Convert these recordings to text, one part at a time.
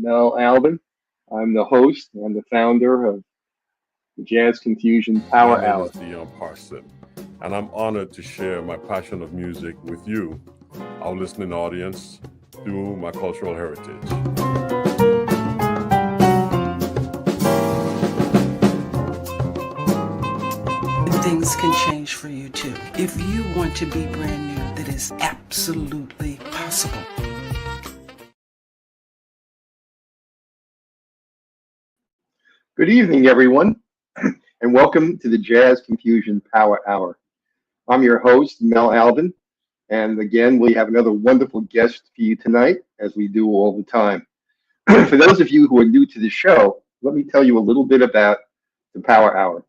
Mel Albin. I'm the host and the founder of the Jazz Confusion My Power name Hour. is Dion Parson, and I'm honored to share my passion of music with you, our listening audience, through my cultural heritage. Things can change for you too. If you want to be brand new, that is absolutely possible. Good evening, everyone, and welcome to the Jazz Confusion Power Hour. I'm your host, Mel Albin, and again, we have another wonderful guest for you tonight, as we do all the time. For those of you who are new to the show, let me tell you a little bit about the Power Hour.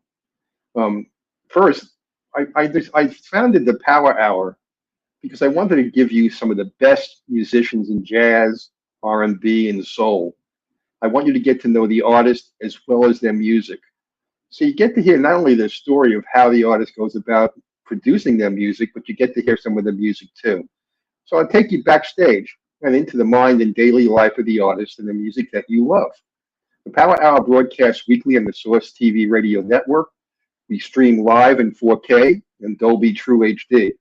Um, First, I founded the Power Hour because I wanted to give you some of the best musicians in jazz, R&B, and soul. I want you to get to know the artist as well as their music. So you get to hear not only the story of how the artist goes about producing their music, but you get to hear some of the music too. So I'll take you backstage and into the mind and daily life of the artist and the music that you love. The Power Hour broadcasts weekly on the Source TV radio network. We stream live in 4K and Dolby True HD.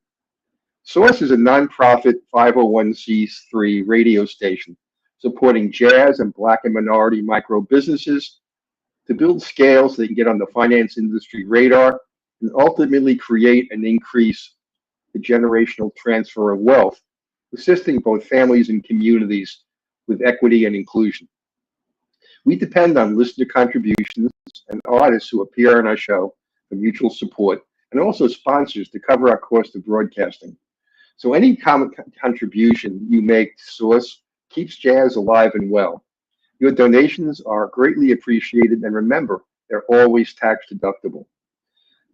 Source is a nonprofit 501c3 radio station supporting jazz and Black and minority micro businesses to build scale so they can get on the finance industry radar and ultimately create and increase the generational transfer of wealth, assisting both families and communities with equity and inclusion. We depend on listener contributions and artists who appear on our show for mutual support and also sponsors to cover our cost of broadcasting. So any contribution you make to Source keeps jazz alive and well. Your donations are greatly appreciated, and remember, they're always tax deductible.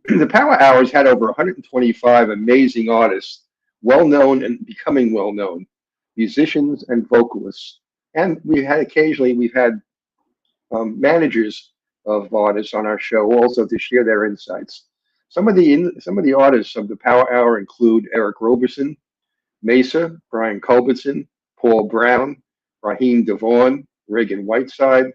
The Power Hours had over 125 amazing artists, well known and becoming well known, musicians and vocalists. And we've had managers of artists on our show also to share their insights. Some of the artists of the Power Hour include Eric Roberson, Mesa, Brian Culbertson, Paul Brown, Raheem Devon, Reagan Whiteside,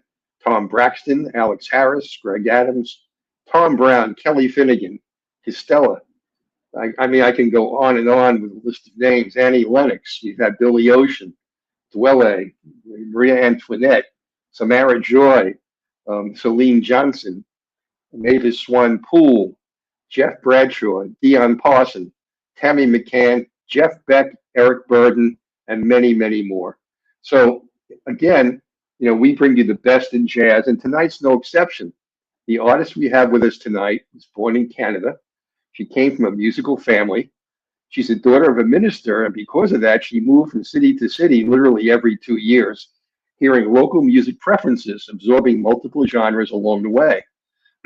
Tom Braxton, Alex Harris, Greg Adams, Tom Brown, Kelly Finnegan, Histella. I mean, I can go on and on with a list of names. Annie Lennox, you've had Billy Ocean, Dwelle, Maria Antoinette, Samara Joy, Celine Johnson, Mavis Swan Poole, Jeff Bradshaw, Dion Parson, Tammy McCann, Jeff Beck, Eric Burden, and many, many more. So again, we bring you the best in jazz, and tonight's no exception. The artist we have with us tonight was born in Canada. She came from a musical family. She's the daughter of a minister, and because of that, she moved from city to city literally every 2 years, hearing local music preferences, absorbing multiple genres along the way.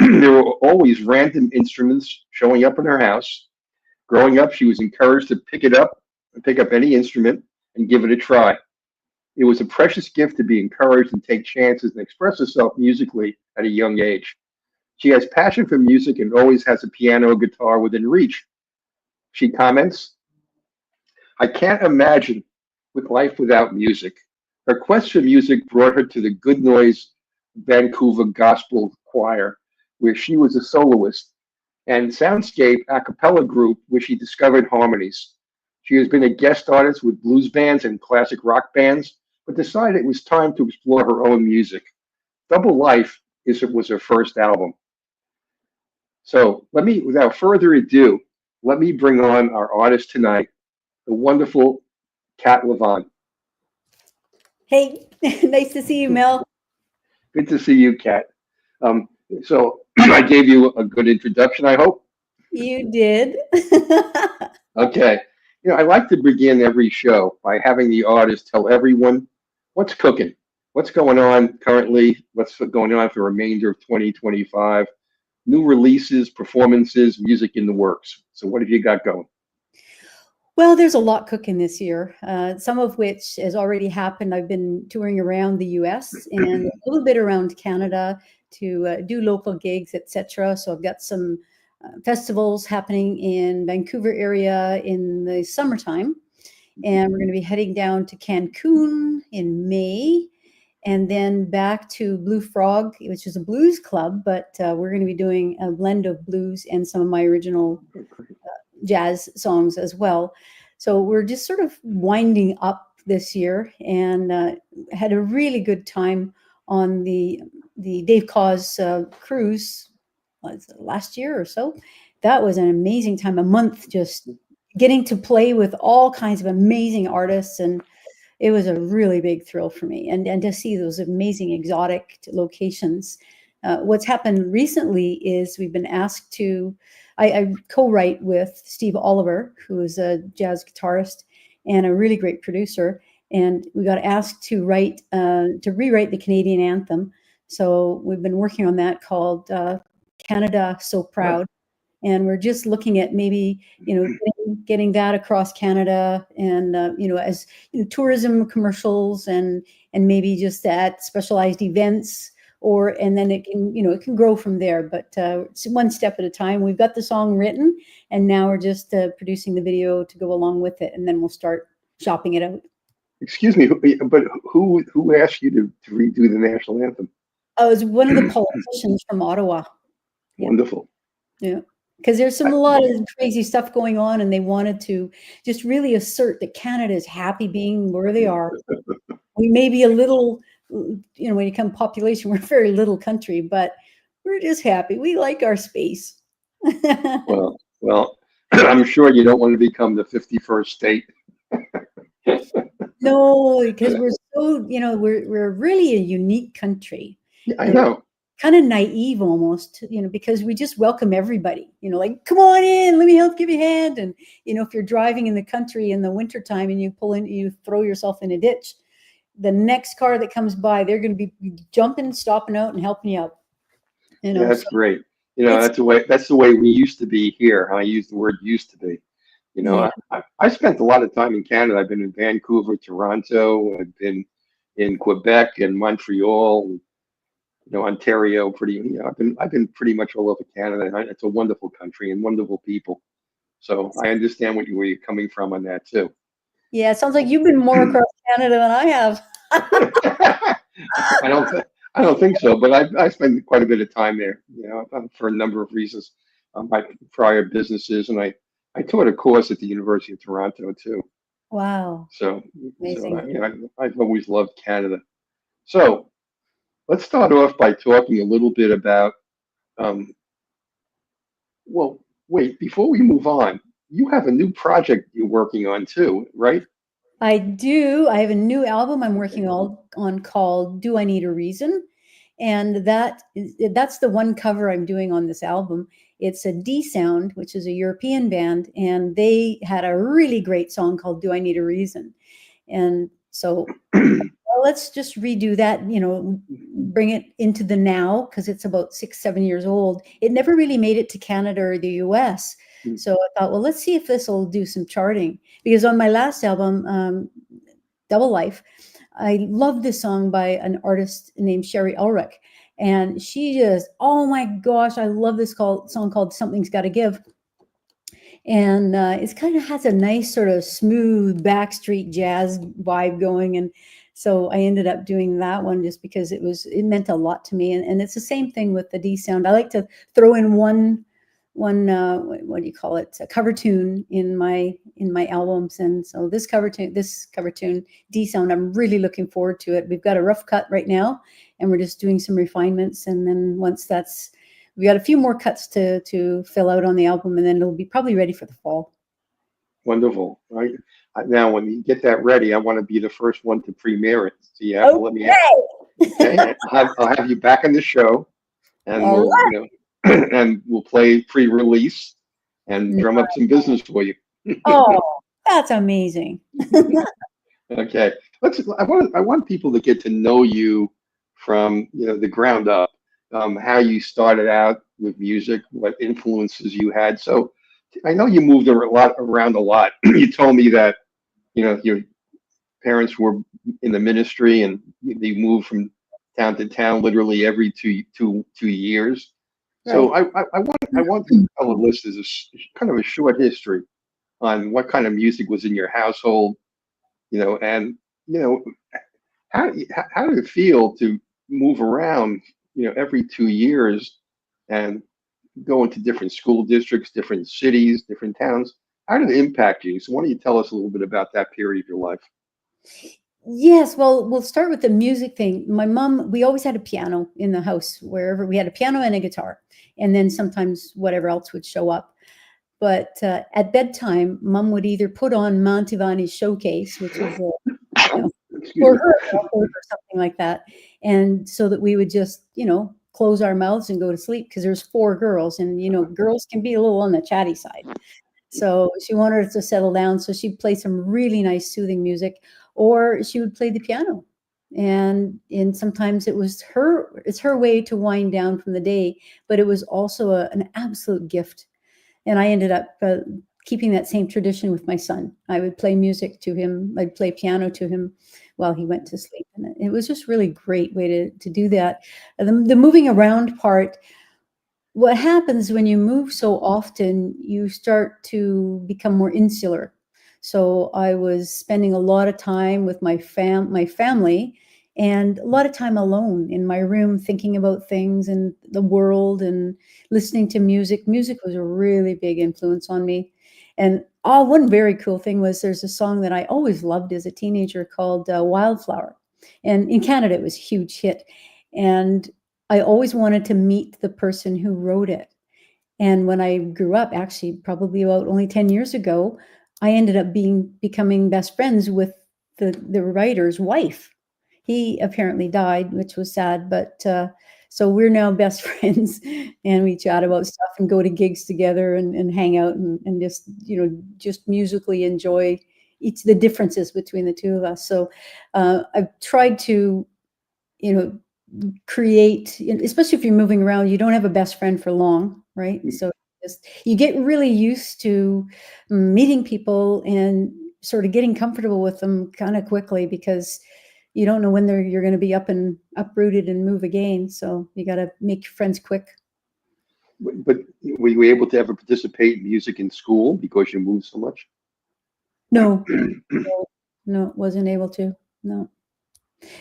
There were always random instruments showing up in her house. Growing up, she was encouraged to pick up any instrument and give it a try. It was a precious gift to be encouraged and take chances and express herself musically at a young age. She has passion for music and always has a piano or guitar within reach. She comments, "I can't imagine with life without music." Her quest for music brought her to the Good Noise Vancouver Gospel Choir, where she was a soloist, and Soundscape a cappella group, where she discovered harmonies. She has been a guest artist with blues bands and classic rock bands, but decided it was time to explore her own music. Double Life was her first album. So without further ado, let me bring on our artist tonight, the wonderful Cat Levan. Hey, nice to see you, Mel. Good to see you, Cat. So I gave you a good introduction, I hope. You did. Okay. I like to begin every show by having the artist tell everyone what's cooking, what's going on currently, what's going on for the remainder of 2025, new releases, performances, music in the works. So what have you got going? Well, there's a lot cooking this year, some of which has already happened. I've been touring around the US and a little bit around Canada to do local gigs, etc. So I've got some festivals happening in Vancouver area in the summertime. And we're going to be heading down to Cancun in May. and then back to Blue Frog, which is a blues club, but we're going to be doing a blend of blues and some of my original jazz songs as well. So we're just sort of winding up this year, and had a really good time on the Dave Cause cruise last year or so. That was an amazing time, a month just getting to play with all kinds of amazing artists, and it was a really big thrill for me, and to see those amazing exotic locations. What's happened recently is we've been asked to, I co-write with Steve Oliver, who is a jazz guitarist and a really great producer, and we got asked to rewrite the Canadian anthem. So we've been working on that, called Canada So Proud. And we're just looking at maybe, getting that across Canada, and as tourism commercials, and maybe just at specialized events, and then it can grow from there. But it's one step at a time. We've got the song written, and now we're just producing the video to go along with it, and then we'll start shopping it out. Excuse me, but who asked you to redo the national anthem? I was one of the politicians from Ottawa. Wonderful. Yeah. Because there's a lot of crazy stuff going on, and they wanted to just really assert that Canada is happy being where they are. We may be a little, when you come population, we're a very little country, but we're just happy. We like our space. Well, I'm sure you don't want to become the 51st state. No, because we're so, we're really a unique country. I know. Kind of naive almost, because we just welcome everybody, like, come on in, let me help give you a hand. And, if you're driving in the country in the wintertime and you throw yourself in a ditch, the next car that comes by, they're going to be jumping, stopping out and helping you out. Yeah, that's great. That's the way we used to be here. I use the word used to be. I spent a lot of time in Canada. I've been in Vancouver, Toronto. I've been in Quebec and Montreal. Ontario, I've been pretty much all over Canada. It's a wonderful country and wonderful people. So I understand where you're coming from on that too. Yeah, it sounds like you've been more across Canada than I have. I don't think so, but I spent quite a bit of time there. For a number of reasons. My prior businesses, and I taught a course at the University of Toronto too. Wow. So, amazing. I've always loved Canada. So. Let's start off by talking a little bit about, well, wait, before we move on, you have a new project you're working on too, right? I do. I have a new album I'm working on called Do I Need a Reason? And that's the one cover I'm doing on this album. It's a D Sound, which is a European band, and they had a really great song called Do I Need a Reason? And so let's just redo that, bring it into the now, because it's about 6-7 years old. It never really made it to Canada or the US. So I thought, well, let's see if this will do some charting. Because on my last album, Double Life, I love this song by an artist named Sherry Ulrich. And she just, oh my gosh, I love this song called Something's Gotta Give. And it kind of has a nice sort of smooth backstreet jazz vibe going. And so I ended up doing that one just because it meant a lot to me. And it's the same thing with the D Sound. I like to throw in one what do you call it, a cover tune in my albums. And so this cover tune, D Sound, I'm really looking forward to it. We've got a rough cut right now, and we're just doing some refinements. And then once we got a few more cuts to fill out on the album, and then it'll be probably ready for the fall. Wonderful. Right. Now, when you get that ready, I want to be the first one to premiere it. So you have to let me have. Okay. I'll have you back on the show, and and we'll play pre-release and drum up some business for you. Oh, that's amazing. Okay. I want people to get to know you from the ground up. How you started out with music, what influences you had. So I know you moved around a lot. You told me that your parents were in the ministry and they moved from town to town literally every two years. Right. So I want to tell the listeners kind of a short history on what kind of music was in your household, and how did it feel to move around, every 2 years and go into different school districts, different cities, different towns? How did it impact you? So why don't you tell us a little bit about that period of your life? Yes, well, we'll start with the music thing. My mom, we always had a piano in the house, wherever we had a piano and a guitar, and then sometimes whatever else would show up. But at bedtime, mom would either put on Montevanni's Showcase, which is Excuse for me. her or something like that, and so that we would just close our mouths and go to sleep, because there's four girls, and girls can be a little on the chatty side. So she wanted us to settle down. So she'd play some really nice soothing music, or she would play the piano. And sometimes it's her way to wind down from the day, but it was also an absolute gift. And I ended up keeping that same tradition with my son. I would play music to him. I'd play piano to him while he went to sleep. And it was just really great way to do that. The moving around part, what happens when you move so often, you start to become more insular. So I was spending a lot of time with my family, and a lot of time alone in my room, thinking about things and the world and listening to music. Music was a really big influence on me. And one very cool thing was, there's a song that I always loved as a teenager called Wildflower. And in Canada, it was a huge hit. And I always wanted to meet the person who wrote it. And when I grew up, actually probably about only 10 years ago, I ended up becoming best friends with the writer's wife. He apparently died, which was sad, but so we're now best friends, and we chat about stuff and go to gigs together and hang out and just musically enjoy the differences between the two of us. So I've tried to, create, especially if you're moving around, you don't have a best friend for long, right? So you get really used to meeting people and sort of getting comfortable with them kind of quickly, because you don't know when you're going to be uprooted and move again. So you got to make friends quick. But were you able to ever participate in music in school because you moved so much? No, no, wasn't able to. No.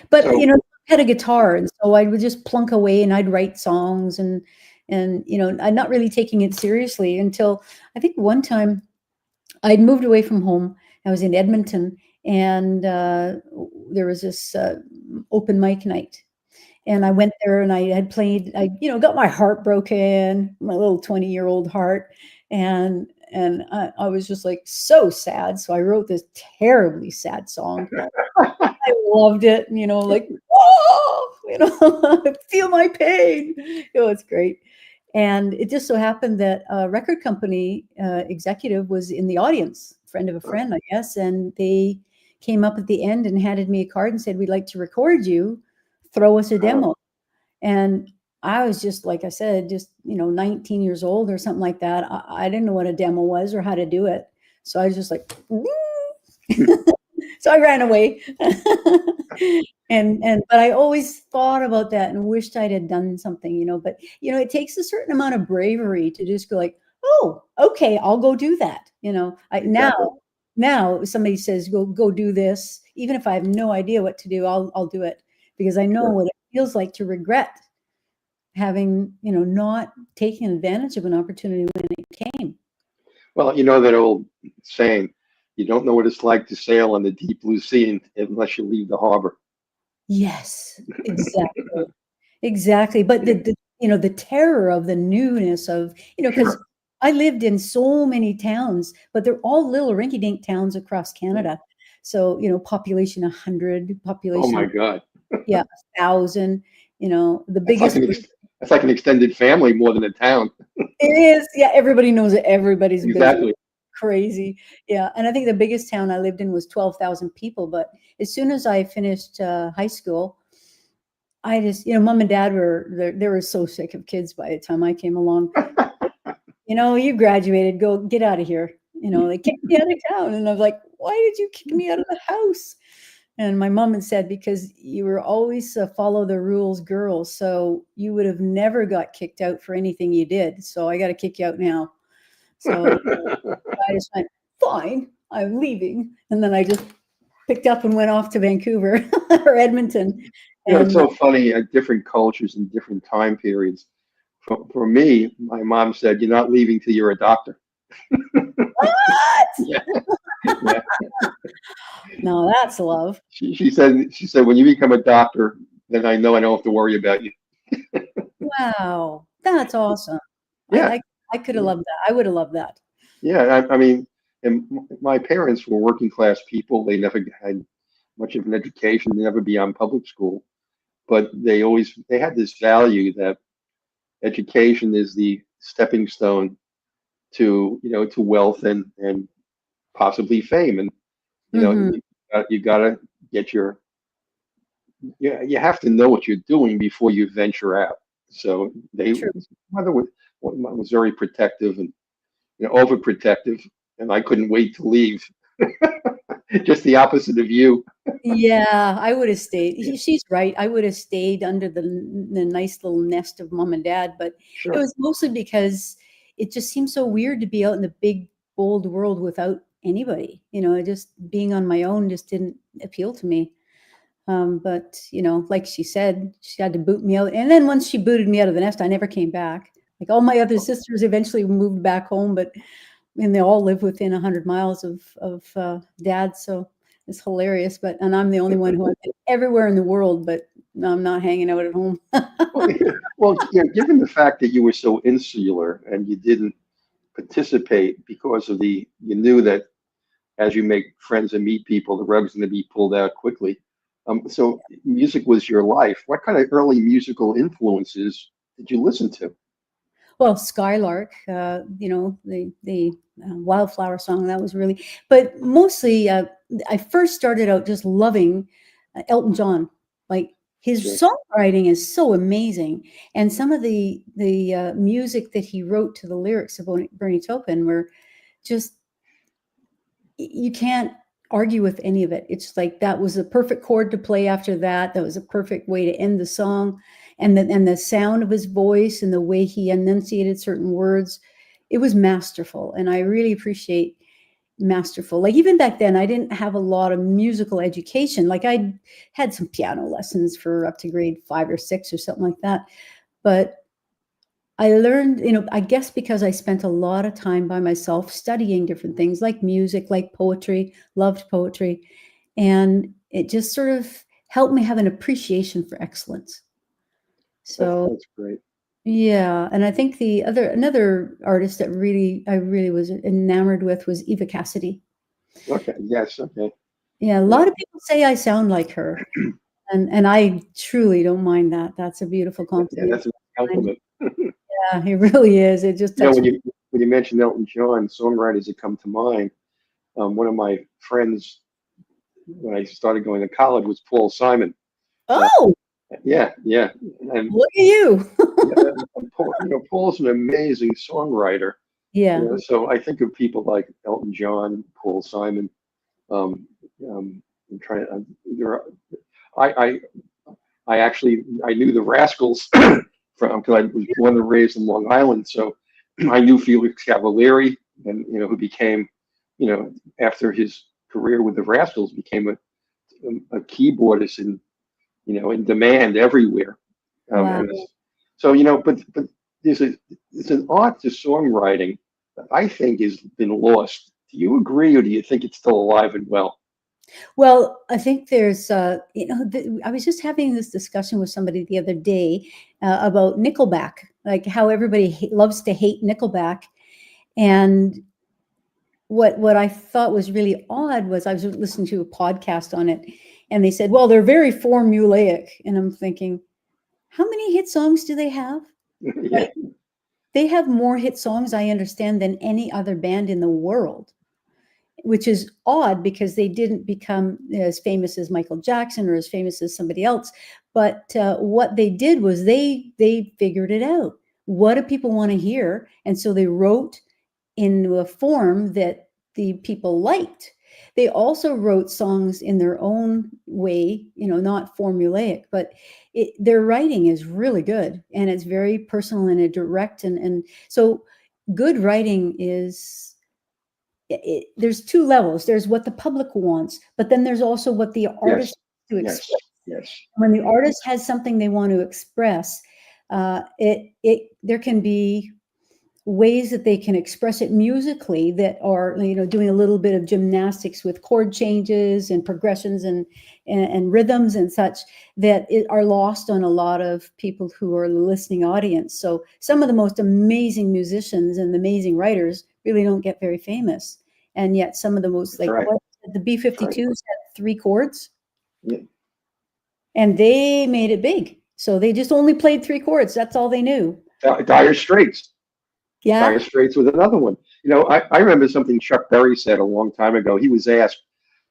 But So, I had a guitar, and so I would just plunk away and I'd write songs, and I'm not really taking it seriously until I think one time I'd moved away from home. I was in Edmonton, and there was this open mic night, and I went there, and I had played. I got my heart broken, my little 20-year-old heart, and I was just like so sad. So I wrote this terribly sad song. I loved it, like, feel my pain. It's great. And it just so happened that a record company executive was in the audience, friend of a friend, I guess. And they came up at the end and handed me a card and said, "We'd like to record you. Throw us a demo." And I was just, like I said, 19 years old or something like that. I didn't know what a demo was or how to do it. So I was just like, so I ran away. But I always thought about that and wished I'd had done something, but it takes a certain amount of bravery to just go like, "Oh, okay, I'll go do that." Now if somebody says go do this, even if I have no idea what to do, I'll do it, because I know what it feels like to regret having, not taken advantage of an opportunity when it came. well, you know that old saying, you don't know what it's like to sail on the deep blue sea unless you leave the harbor. Yes, exactly. Exactly. But the terror of the newness of, because Sure. I lived in so many towns, but they're all little rinky-dink towns across Canada. So, population 100, Oh population, my God. 1,000, the That's like biggest. that's like an extended family more than a town. It is. Yeah, everybody knows everybody's business. Exactly. Crazy. Yeah. And I think the biggest town I lived in was 12,000 people. But as soon as I finished high school, I just, mom and dad they were so sick of kids by the time I came along. You graduated, go get out of here. They kicked me out of town. And I was like, "Why did you kick me out of the house?" And my mom had said, "Because you were always a follow the rules girl. So you would have never got kicked out for anything you did. So I got to kick you out now." So I just went, "Fine, I'm leaving." And then I just picked up and went off to Vancouver or Edmonton. You know, it's And so funny, different cultures and different time periods. For me, my mom said, "You're not leaving till you're a doctor." what? Yeah, yeah. No, that's love. She said, when you become a doctor, then I know I don't have to worry about you. Wow, that's awesome. I, Yeah, I, I could have yeah, loved that. I would have loved that. yeah. I mean, and my parents were working class people. They never had much of an education, never beyond public school, but they had this value that education is the stepping stone to to wealth and possibly fame. And Hmm. you gotta get your you have to know what you're doing before you venture out. So True. mother was very protective and overprotective, and I couldn't wait to leave. Just the opposite of you. Yeah, I would have stayed. She's right. I would have stayed under the nice little nest of mom and dad, but it Sure. was mostly because it just seemed so weird to be out in the big, bold world without anybody. Just being on my own just didn't appeal to me. But like she said, she had to boot me out. And then once she booted me out of the nest, I never came back. Like all my other sisters eventually moved back home, but and they all live within 100 miles of dad. So it's hilarious. And I'm the only one who I've been everywhere in the world, but I'm not hanging out at home. Well, well, given the fact that you were so insular and you didn't participate because you knew that as you make friends and meet people, the rug's going to be pulled out quickly. So music was your life. What kind of early musical influences did you listen to? Well, Skylark, the Wildflower song, that was really, but mostly I first started out just loving Elton John. Like his Sure. songwriting is so amazing, and some of the music that he wrote to the lyrics of Bernie Taupin were just you can't argue with any of it. It's like that was a perfect chord to play after that. That was a perfect way to end the song. And the sound of his voice and the way he enunciated certain words, it was masterful. And I really appreciate masterful. Like even back then, I didn't have a lot of musical education. Like I had some piano lessons for up to grade 5 or 6 or something like that. But I learned, I guess because I spent a lot of time by myself studying different things like music, like poetry, loved poetry. And it just sort of helped me have an appreciation for excellence. So, That's great. yeah. And I think another artist that I really was enamored with was Eva Cassidy. Okay. Yes. Okay. Yeah. A Yeah. lot of people say I sound like her. And I truly don't mind that. That's a beautiful Yeah. compliment. That's a compliment. Yeah, it really is. It just touched me. When you mentioned Elton John, songwriters that come to mind. One of my friends when I started going to college was Paul Simon. Uh, Oh, yeah, yeah, and look at you. Paul, Paul's an amazing songwriter. Yeah. So I think of people like Elton John, Paul Simon. Um, I'm trying. There are, I, I knew the Rascals from because I was born and raised in Long Island, so I knew Felix Cavalieri, and who became, after his career with the Rascals, became a keyboardist in demand everywhere. Wow. And so but there's an art to songwriting that I think has been lost. Do you agree, or do you think it's still alive and well? Well, I think there's, I was just having this discussion with somebody the other day about Nickelback, like how everybody loves to hate Nickelback. And what I thought was really odd was I was listening to a podcast on it, and they said, well, they're very formulaic. And I'm thinking, how many hit songs do they have? Yeah. Like, they have more hit songs, I understand, than any other band in the world, which is odd because they didn't become as famous as Michael Jackson or as famous as somebody else. But what they did was they figured it out. What do people want to hear? And so they wrote in a form that the people liked. They also wrote songs in their own way, not formulaic, but their writing is really good and it's very personal and direct. And so good writing is there's two levels. There's what the public wants, but then there's also what the artist to Yes. express. Yes. When the artist has something they want to express, there can be ways that they can express it musically that are, doing a little bit of gymnastics with chord changes and progressions and rhythms and such that are lost on a lot of people who are the listening audience. So some of the most amazing musicians and amazing writers really don't get very famous. And yet some of the most, like the B-52s had 3 chords. Yeah. And they made it big. So they just only played 3 chords. That's all they knew. Dire Straits. Yeah. Dire Straits was another one. I remember something Chuck Berry said a long time ago. He was asked,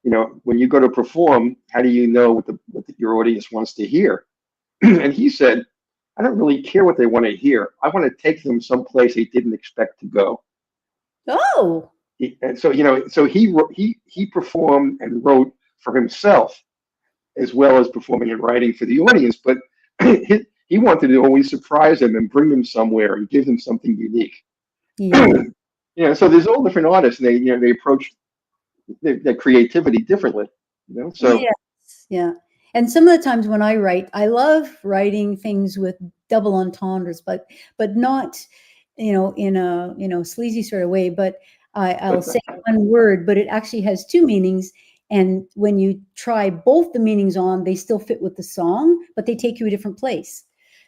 when you go to perform, how do you know what your audience wants to hear? And he said, I don't really care what they want to hear. I want to take them someplace they didn't expect to go. Oh. And so, he performed and wrote for himself, as well as performing and writing for the audience. But he wanted to always surprise them and bring them somewhere and give them something unique. Yeah. So there's all different artists, and they approach their creativity differently. So yeah. And some of the times when I write, I love writing things with double entendres, but not, in a sleazy sort of way. But I'll say one word, but it actually has 2 meanings. And when you try both the meanings on, they still fit with the song, but they take you a different place.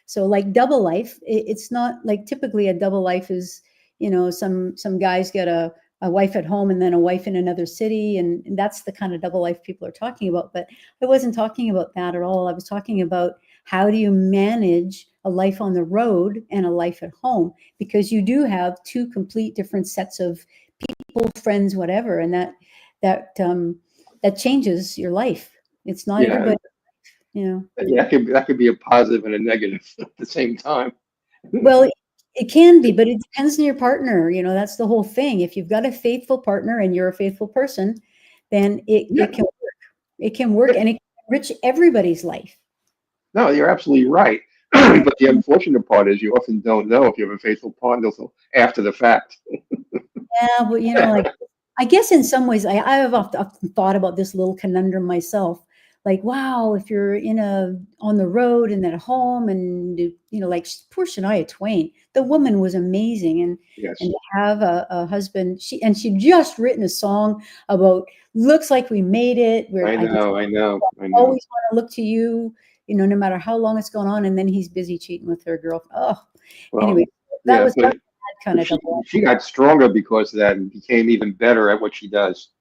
So like double life, it's not like typically a double life is, some guys get a wife at home and then a wife in another city. And that's the kind of double life people are talking about. But I wasn't talking about that at all. I was talking about how do you manage a life on the road and a life at home? Because you do have 2 complete different sets of people, friends, whatever. And that changes your life. It's not everybody, Yeah, that could be a positive and a negative at the same time. Well, it can be, but it depends on your partner. That's the whole thing. If you've got a faithful partner and you're a faithful person, then it can work. It can work and it can enrich everybody's life. No, you're absolutely right. But the unfortunate part is you often don't know if you have a faithful partner until after the fact. Yeah, well, I guess in some ways, I have often thought about this little conundrum myself. Like, wow, if you're on the road and at home and, like poor Shania Twain, the woman was amazing. And to have a husband, she just written a song about, looks like we made it. I know. I always want to look to you, no matter how long it's gone on. And then he's busy cheating with her girlfriend. Oh, well, anyway, that was kind of she got stronger because of that and became even better at what she does.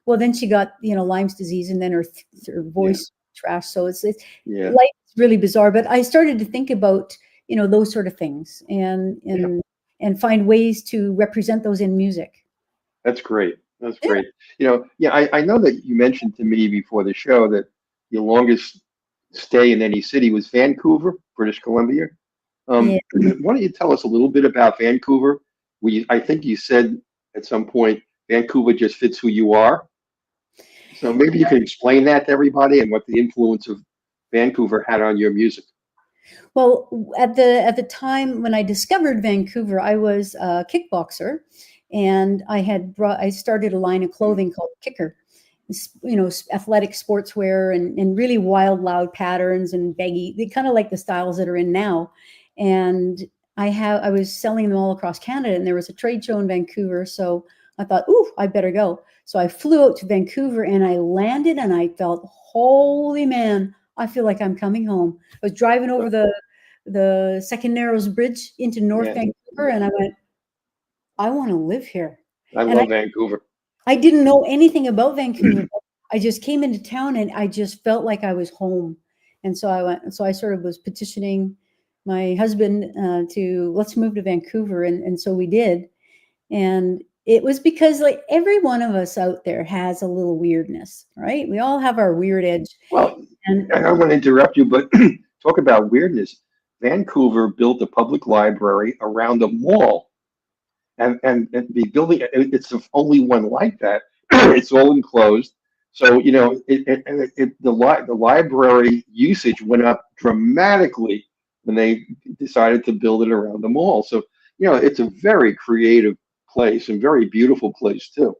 Well, then she got, Lyme's disease, and then her voice trashed. So it's life is really bizarre. But I started to think about, those sort of things and find ways to represent those in music. That's great. That's great. I know that you mentioned to me before the show that your longest stay in any city was Vancouver, British Columbia. Why don't you tell us a little bit about Vancouver? I think you said at some point, Vancouver just fits who you are. So maybe you can explain that to everybody and what the influence of Vancouver had on your music. Well, at the time when I discovered Vancouver, I was a kickboxer, and I started a line of clothing called Kicker. Athletic sportswear and really wild, loud patterns and baggy. They kind of like the styles that are in now. And I was selling them all across Canada, and there was a trade show in Vancouver. So I thought, ooh, I better go. So I flew out to Vancouver and I landed and I felt, holy man, I feel like I'm coming home. I was driving over the Second Narrows Bridge into North Vancouver, and I went, I want to live here. I love Vancouver. I didn't know anything about Vancouver. I just came into town and I just felt like I was home. And so I sort of was petitioning my husband to let's move to Vancouver. And so we did. And it was because like every one of us out there has a little weirdness, right? We all have our weird edge. Well, and I don't want to interrupt you, but talk about weirdness. Vancouver built a public library around a mall. And the building, it's the only one like that. It's all enclosed. So, the library usage went up dramatically when they decided to build it around the mall. So, it's a very creative place, and very beautiful place too.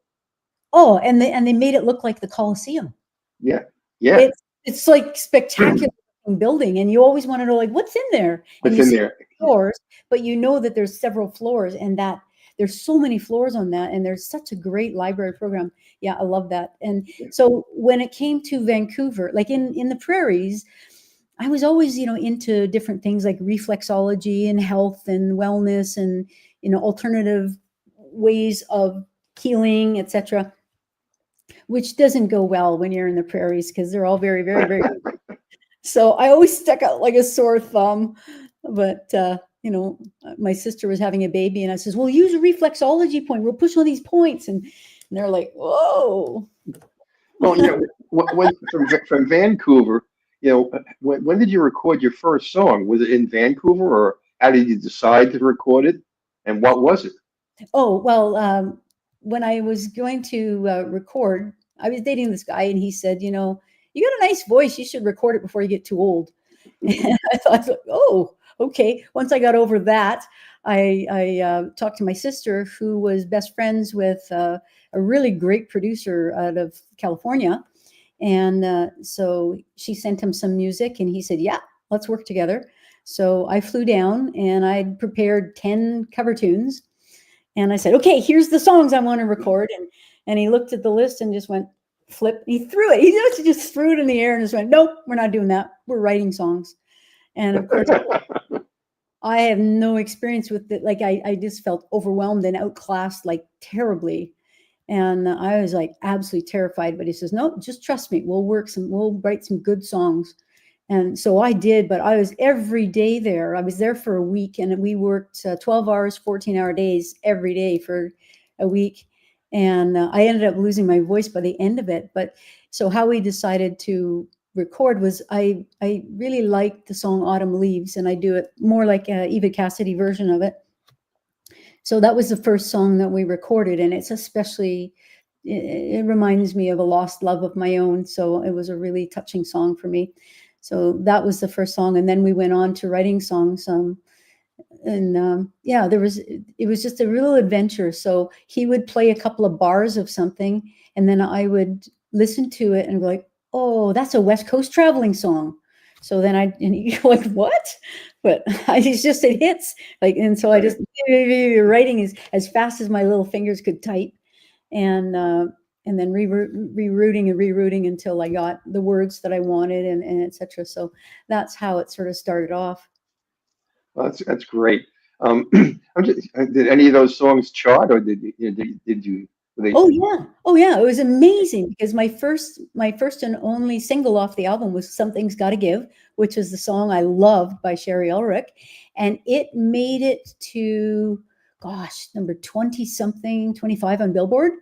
Oh, and they made it look like the Colosseum. Yeah, yeah. It's like spectacular building, and you always want to know like what's in there. What's And you in see there? floors, but you know that there's several floors, and that there's so many floors on that, and there's such a great library program. Yeah, I love that. And so when it came to Vancouver, like in the prairies, I was always, into different things like reflexology and health and wellness and, alternative ways of healing, etc., which doesn't go well when you're in the prairies because they're all very, very, very. So I always stuck out like a sore thumb. But, my sister was having a baby and I says, well, use a reflexology point. We'll push on these points. And they're like, whoa. Well, from Vancouver, when did you record your first song? Was it in Vancouver, or how did you decide to record it? And what was it? Oh, well, when I was going to record, I was dating this guy and he said, you got a nice voice. You should record it before you get too old. And I thought, oh, okay. Once I got over that, I talked to my sister, who was best friends with a really great producer out of California. And so she sent him some music and he said, yeah, let's work together. So I flew down and I'd prepared 10 cover tunes. And I said, okay, here's the songs I want to record. And he looked at the list and just went, flip. He threw it. He just threw it in the air and just went, nope, we're not doing that. We're writing songs. And of course, I have no experience with it. Like I just felt overwhelmed and outclassed like terribly. And I was like absolutely terrified. But he says, no, just trust me. We'll write some good songs. And so I did, but I was every day there. I was there for a week and we worked 12 hours, 14-hour days every day for a week. And I ended up losing my voice by the end of it. But so how we decided to record was I really liked the song Autumn Leaves, and I do it more like a Eva Cassidy version of it. So that was the first song that we recorded, and it's especially, it reminds me of a lost love of my own. So it was a really touching song for me. So that was the first song. And then we went on to writing songs. It was just a real adventure. So he would play a couple of bars of something, and then I would listen to it and be like, oh, that's a West Coast traveling song. So then you're like, what? But it hits like, and so I just writing as fast as my little fingers could type, and then rerouting until I got the words that I wanted and etc. So that's how it sort of started off. Well, that's great. Did any of those songs chart, or did you? Oh yeah, it was amazing because my first and only single off the album was "Something's Gotta Give," which is the song I loved by Sherry Ulrich, and it made it to number 20-something, 25 on Billboard.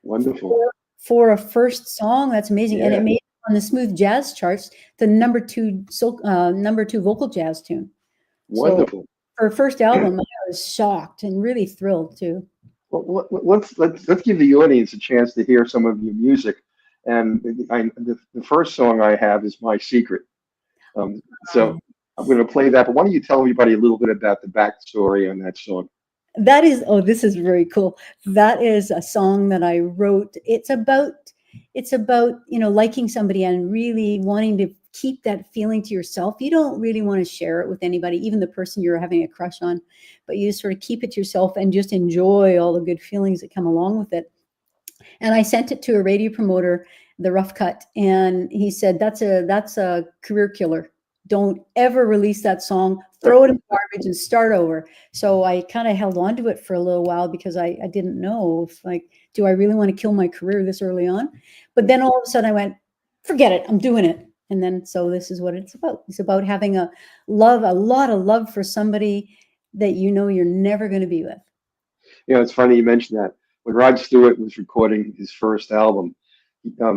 Wonderful. For a first song, that's amazing. Yeah. And it made it on the smooth jazz charts, the number two vocal jazz tune. Wonderful. So for a first album, I was shocked and really thrilled too. Well, let's give the audience a chance to hear some of your music. And the first song I have is "My Secret." So I'm going to play that. But why don't you tell everybody a little bit about the backstory on that song? That is, this is very cool. That is a song that I wrote. It's about, liking somebody and really wanting to keep that feeling to yourself. You don't really want to share it with anybody, even the person you're having a crush on, but you just sort of keep it to yourself and just enjoy all the good feelings that come along with it. And I sent it to a radio promoter, the Rough Cut, and he said, that's a career killer. Don't ever release that song. Throw it in the garbage and start over. So I kind of held on to it for a little while because I didn't know if, do I really want to kill my career this early on? But then all of a sudden I went, forget it, I'm doing it. And then, so this is what it's about. It's about having a lot of love for somebody that you're never going to be with. It's funny you mentioned that. When Rod Stewart was recording his first album,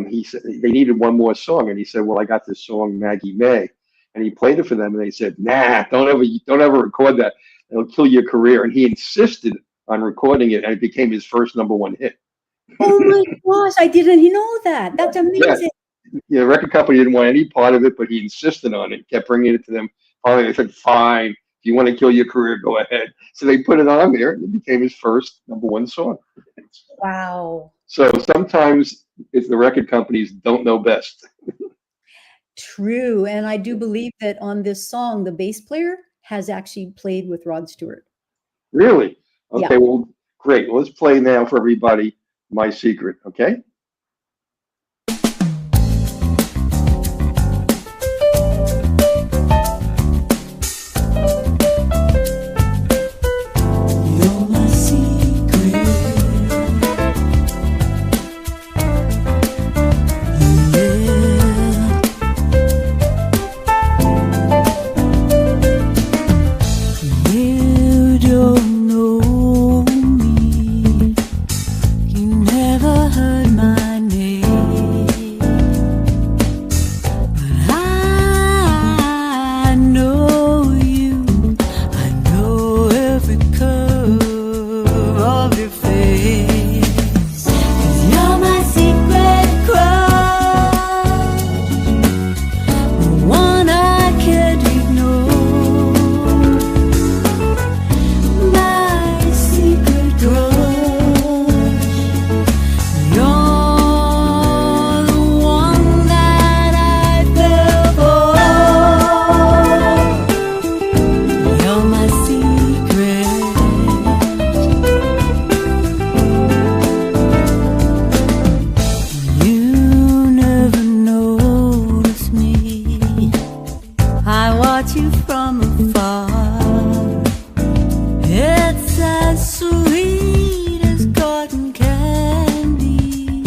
he said they needed one more song, and he said, well, I got this song, Maggie May. And he played it for them, and they said, nah, don't ever record that. It'll kill your career. And he insisted on recording it, and it became his first #1 hit. Oh my gosh, I didn't know that. That's amazing. Yeah, the record company didn't want any part of it, but he insisted on it, kept bringing it to them. Finally, they said, fine, If you want to kill your career, go ahead. So they put it on there, and it became his first #1 song. Wow. So sometimes it's the record companies don't know best. True. And I do believe that on this song, the bass player has actually played with Rod Stewart. Really? Yeah. Okay, well, great. Well, let's play now for everybody, My Secret, okay? You're my secret. Yeah. You don't know me. You never heard my name. But I know you. I know every curve of your face. 'Cause you're my secret crush, the one I can't ignore. My secret crush, you're the one that I fell for. You're my secret. You never notice me. I watch you from afar. It's as sweet as cotton candy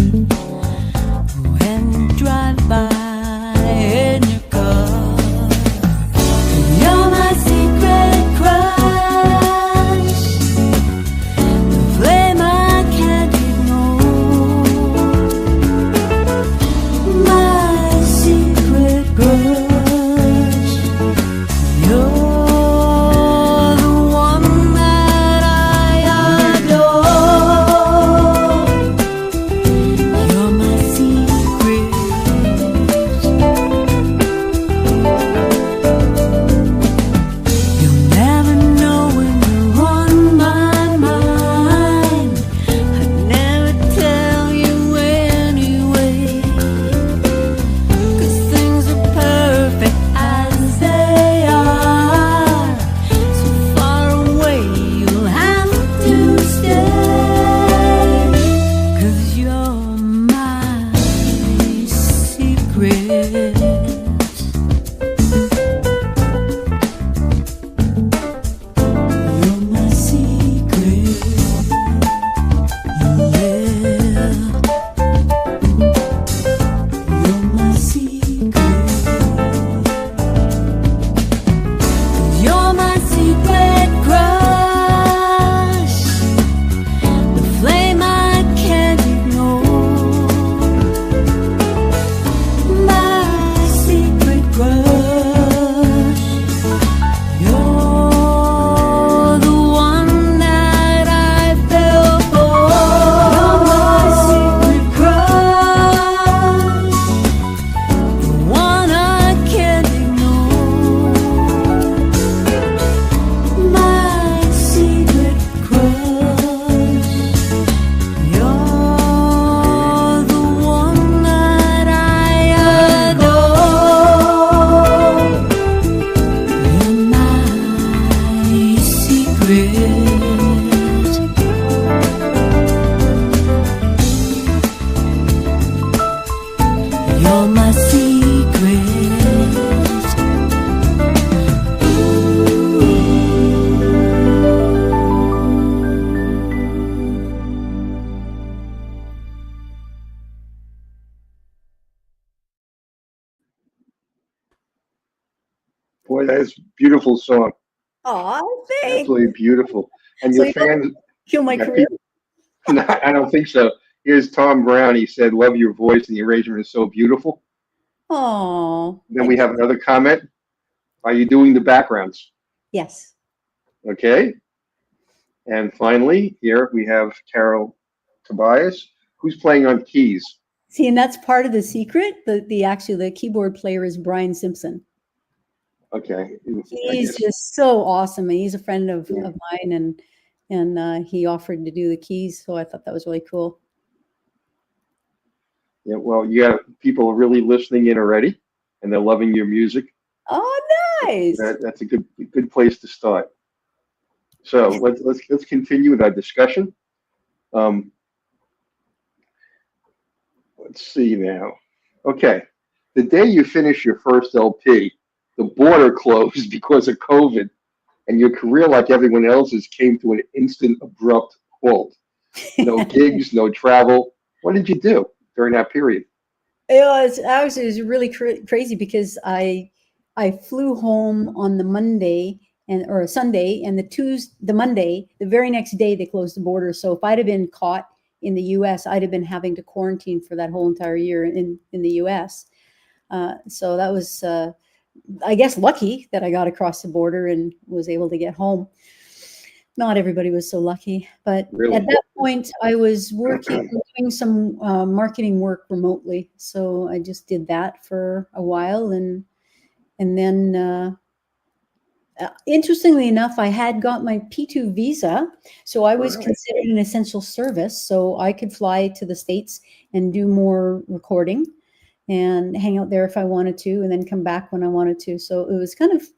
when you drive by in your car. You're my secret crush, the flame I can't ignore. My secret crush, you're the one that I adore. You're my secret. You'll never know when you're on my mind. I'd never tell you anyway. 'Cause things are perfect as they are. So far away you'll have to stay. 'Cause you're my secret. You're my secret. Yeah. You're my secret. You're my secret crush, the flame I can't ignore. My secret crush, you're the one that I fell for. You're my secret crush, the one I can't ignore. My secret crush, you're the one that I adore. You're my secret. You're my secret. Boy, that is a beautiful song. Aw, thanks. Absolutely beautiful. And So your you don't fans, kill my yeah, career. No, I don't think so. Here's Tom Brown. He said, "Love your voice and the arrangement is so beautiful." Oh, Then we have another comment. Are you doing the backgrounds? yes. Okay. And finally, here we have Carol Tobias, who's playing on keys. See, and that's part of the secret. The keyboard player is Brian Simpson. Okay. I He's guess. just so awesome, and he's a friend of mine, and he offered to do the keys, so I thought that was really cool. Yeah. Well, you have people really listening in already, and they're loving your music. Oh, nice. That's a good place to start. So let's continue with our discussion. Um, let's see now. Okay. The day you finish your first LP, the border closed because of COVID, and your career, like everyone else's, came to an instant, abrupt halt. No gigs, no travel. What did you do during that period? It was really crazy because I flew home on the Monday or Sunday, and the Monday, the very next day they closed the border. So if I'd have been caught in the U.S., I'd have been having to quarantine for that whole entire year in the U.S. So that was, I guess, lucky that I got across the border and was able to get home. Not everybody was so lucky, but at Really? that point, I was doing some marketing work remotely. So I just did that for a while, and then interestingly enough, I had got my P2 visa, so I was Right. considered an essential service. So I could fly to the States and do more recording and hang out there if I wanted to, and then come back when I wanted to. So it was kind of,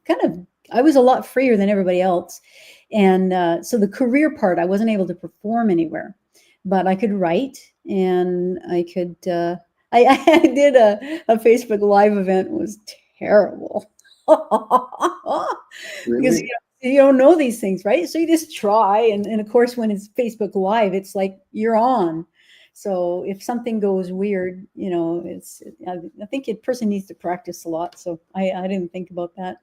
I was a lot freer than everybody else. And so the career part, I wasn't able to perform anywhere, but I could write, and I could, I did a Facebook Live event. It was terrible. Because Really? you don't know these things, right? So you just try. And of course, when it's Facebook Live, it's like you're on. So if something goes weird, I think a person needs to practice a lot. So I didn't think about that.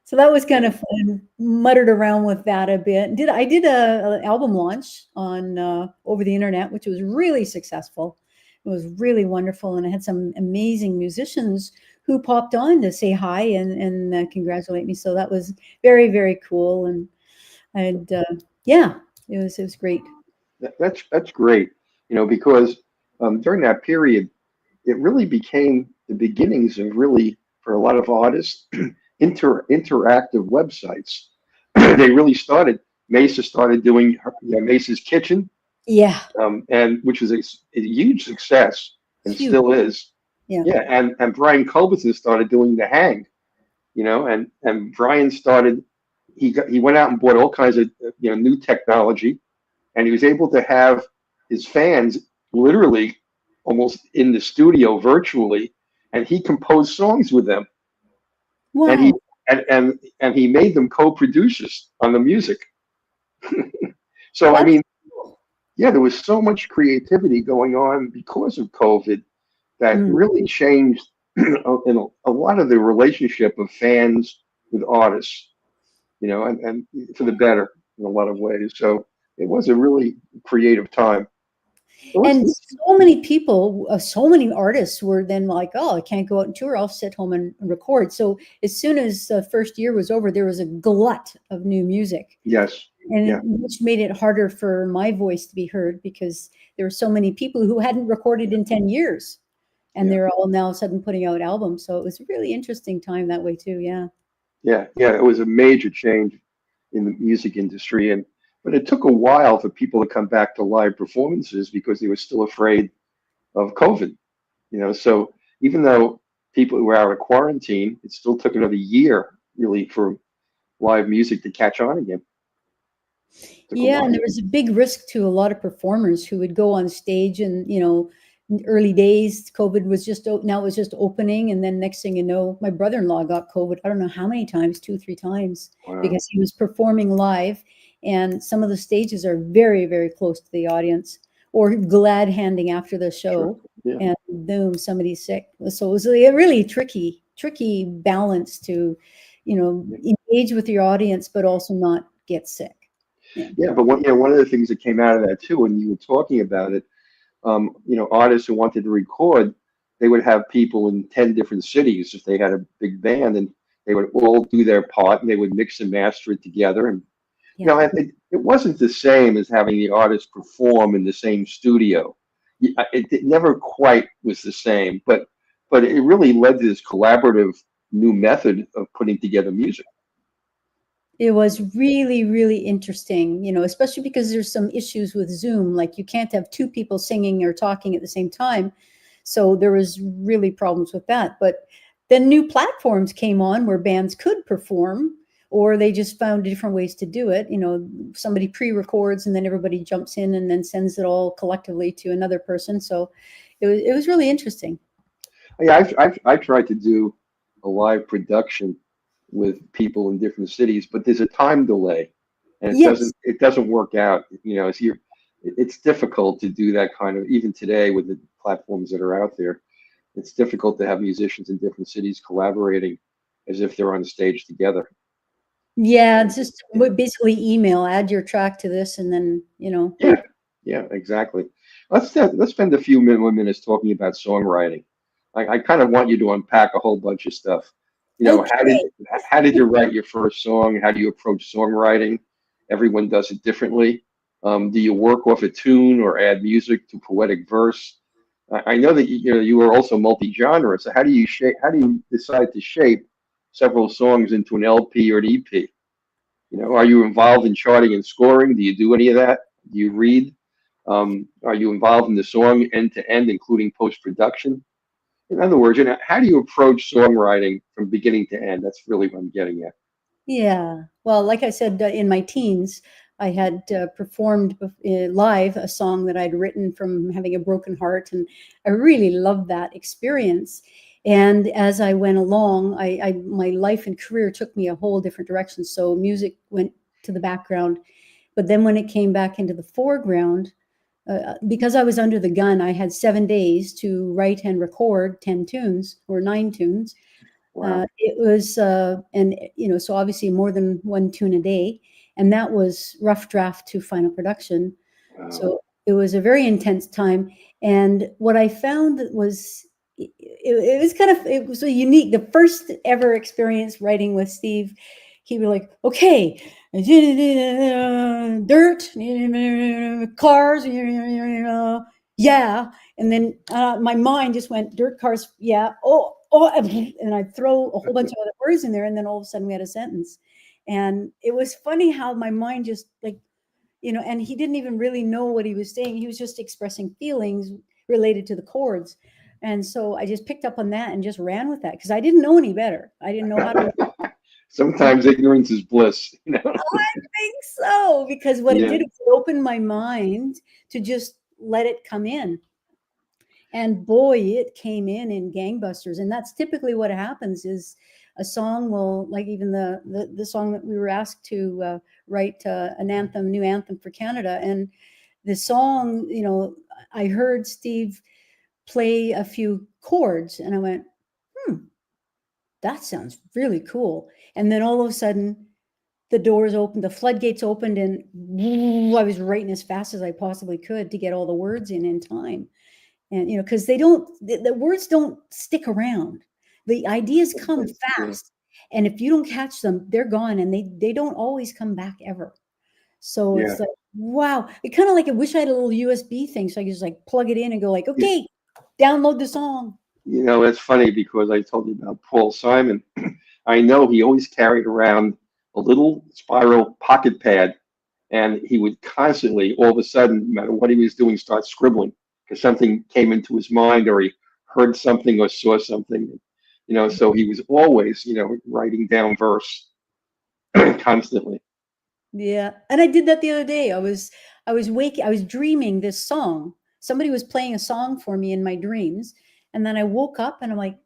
So that was kind of fun. Muttered around with that a bit. I did a album launch on over the internet, which was really successful. It was really wonderful, and I had some amazing musicians who popped on to say hi and congratulate me. So that was very, very cool, and yeah, it was great. That's great. Because during that period, it really became the beginnings of really, for a lot of artists, interactive websites. They really started. Mesa started doing Mesa's Kitchen, Yeah, and which was a huge success and huge. still is. Yeah. Yeah, and Brian Culbertson started doing The Hang, and Brian started. He went out and bought all kinds of new technology, and he was able to have his fans literally almost in the studio virtually, and he composed songs with them, and he Wow. and he made them co-producers on the music. So I That's mean, cool. yeah, there was so much creativity going on because of COVID that Mm. really changed a lot of the relationship of fans with artists, and for the better in a lot of ways. So it was a really creative time. So And so many people, so many artists were then like, "Oh, I can't go out and tour. I'll sit home and record." So as soon as the first year was over, there was a glut of new music, yes, yeah, which made it harder for my voice to be heard because there were so many people who hadn't recorded in 10 years, and yeah, they're all now sudden putting out albums. So it was a really interesting time that way too. Yeah. yeah. It was a major change in the music industry, but it took a while for people to come back to live performances because they were still afraid of COVID. So even though people were out of quarantine, it still took another year really for live music to catch on again. It took a Yeah, and while. there was a big risk to a lot of performers who would go on stage and, in early days, COVID was now it was just opening. And then next thing you know, my brother-in-law got COVID. I don't know how many times, 2, 3 times, Wow. because he was performing live. And some of the stages are very, very close to the audience, or glad handing after the Sure. show. Yeah. And boom, somebody's sick. So it was a really tricky balance to, engage with your audience, but also not get sick. Yeah. Yeah, but one of the things that came out of that too, when you were talking about it, artists who wanted to record, they would have people in 10 different cities if they had a big band, and they would all do their part, and they would mix and master it together. And Yeah. it wasn't the same as having the artist perform in the same studio. It never quite was the same, but it really led to this collaborative new method of putting together music. It was really, really interesting, especially because there's some issues with Zoom, like you can't have two people singing or talking at the same time. So there was really problems with that. But then new platforms came on where bands could perform, or they just found different ways to do it. Somebody pre-records and then everybody jumps in and then sends it all collectively to another person. So it was really interesting. Yeah, I've tried to do a live production with people in different cities, but there's a time delay, and Yes. it doesn't work out. It's difficult to do that kind of, even today with the platforms that are out there. It's difficult to have musicians in different cities collaborating as if they're on stage together. Yeah, it's just basically email, add your track to this, and then, Yeah, exactly. Let's spend a few more minutes talking about songwriting. I kind of want you to unpack a whole bunch of stuff. Okay. How did you write your first song? How do you approach songwriting? Everyone does it differently. Do you work off a tune or add music to poetic verse? I know that you are also multi-genre. So how do you decide to shape several songs into an LP or an EP? Are you involved in charting and scoring? Do you do any of that? Do you read? Are you involved in the song end to end, including post-production? In other words, how do you approach songwriting from beginning to end? That's really what I'm getting at. Yeah. Well, like I said, in my teens, I had performed live a song that I'd written from having a broken heart, and I really loved that experience. And as I went along, my life and career took me a whole different direction. So music went to the background, but then when it came back into the foreground, because I was under the gun, I had 7 days to write and record 10 tunes or 9 tunes. Wow. It was, so obviously more than one tune a day, and that was rough draft to final production. Wow. So it was a very intense time. And what I found was, it was a unique, the first ever experience writing with Steve. He was like, okay, dirt, cars, yeah. And then my mind just went, dirt, cars, yeah. Oh, and I'd throw a whole bunch of other words in there, and then all of a sudden we had a sentence. And it was funny how my mind just and he didn't even really know what he was saying. He was just expressing feelings related to the chords. And so I just picked up on that and just ran with that because I didn't know any better. I didn't know how to. Sometimes ignorance is bliss. I think so, because what it did was it opened my mind to just let it come in. And boy, it came in gangbusters. And that's typically what happens is a song will, like even the song that we were asked to write an anthem, new anthem for Canada. And the song, I heard Steve play a few chords and I went, that sounds really cool. And then all of a sudden the doors opened, the floodgates opened, and I was writing as fast as I possibly could to get all the words in time. And, because the words don't stick around. The ideas come fast. And if you don't catch them, they're gone, and they don't always come back ever. So it's like, wow. It kind of like, I wish I had a little USB thing so I could just like plug it in and go like, okay, download the song. It's funny because I told you about Paul Simon. I know he always carried around a little spiral pocket pad, and he would constantly, all of a sudden, no matter what he was doing, start scribbling because something came into his mind or he heard something or saw something. So he was always, writing down verse constantly. Yeah. And I did that the other day. I was dreaming this song. Somebody was playing a song for me in my dreams. And then I woke up and I'm like,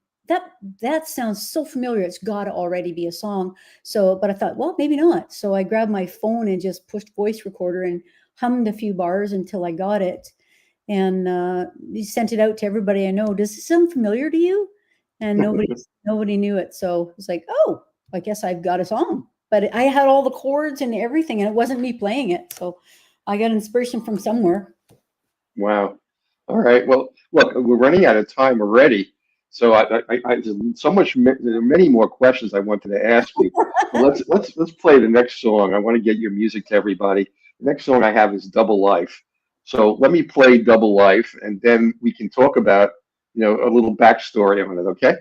that sounds so familiar. It's got to already be a song. So, but I thought, well, maybe not. So I grabbed my phone and just pushed voice recorder and hummed a few bars until I got it. And sent it out to everybody I know. Does this sound familiar to you? And nobody knew it. So it's like, oh, I guess I've got a song. But I had all the chords and everything, and it wasn't me playing it. So I got inspiration from somewhere. Wow. All right. Well, look, we're running out of time already. So I there's so much, there are many more questions I wanted to ask you. Let's play the next song. I want to get your music to everybody. The next song I have is Double Life. So let me play Double Life, and then we can talk about, a little backstory on it, okay?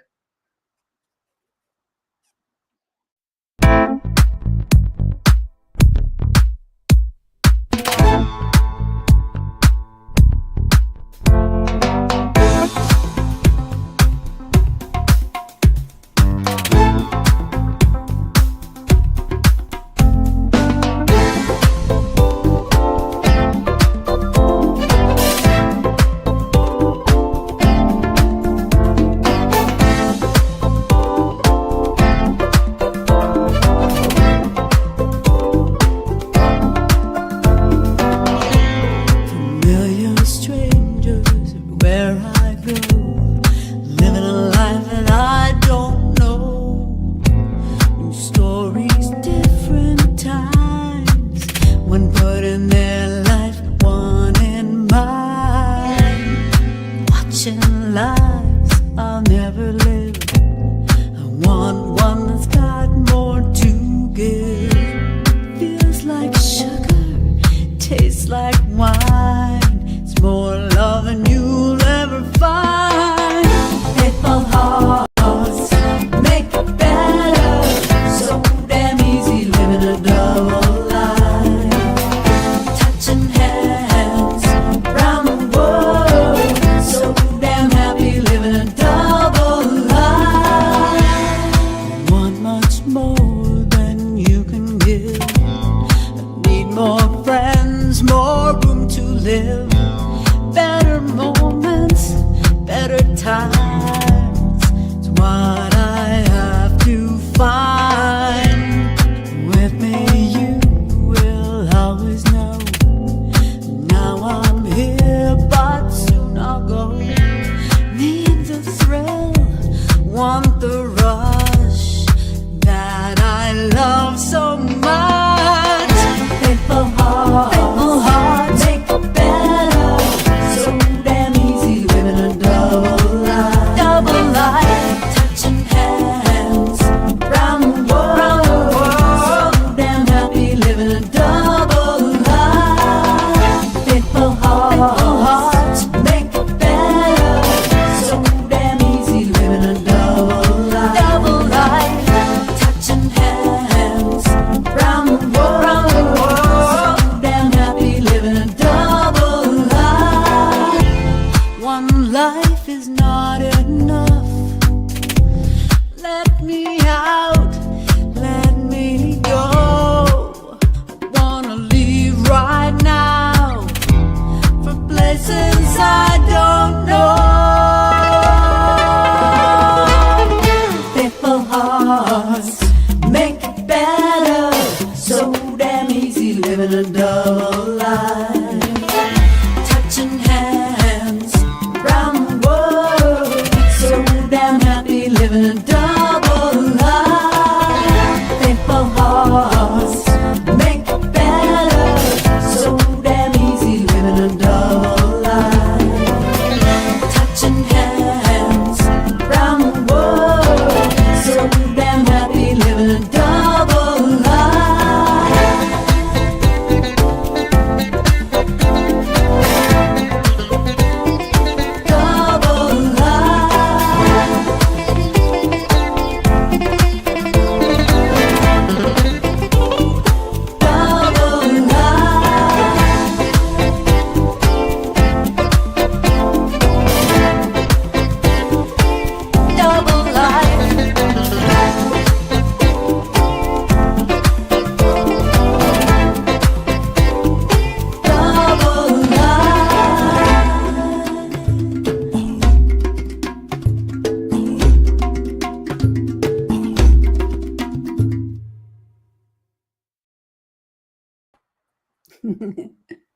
touching lives I'll never live. I want one that's got more to give. Feels like sugar, tastes like wine. It's more love than you'll ever find. Faithful hearts make it better. So damn easy living a double life. Touching hands round the world. So damn happy living a double life. Want much more than you can give. I need more friends, more room to live. Better moments, better times. It's what I have to find. With me you will always know. Now I'm here but soon I'll go. Need the thrill, want the rush that I love so much. Faithful hearts make it better. So damn easy living a double life. Double life, touching hands round the world. So damn happy living a double life. Faithful hearts make it better. So damn easy living a double life. Double life, touching hands round the world. So damn happy living a double life. One life is not enough. Let me out, let me go. I wanna leave right now for places I don't know. Faithful hearts make it better. So damn easy living a double life. Touching hands round the world. So damn happy living a double life. Faithful hearts make it better. So damn easy living a double life. Touching hands round the world. So damn happy living a double life. Double life. Double life. Double life. Double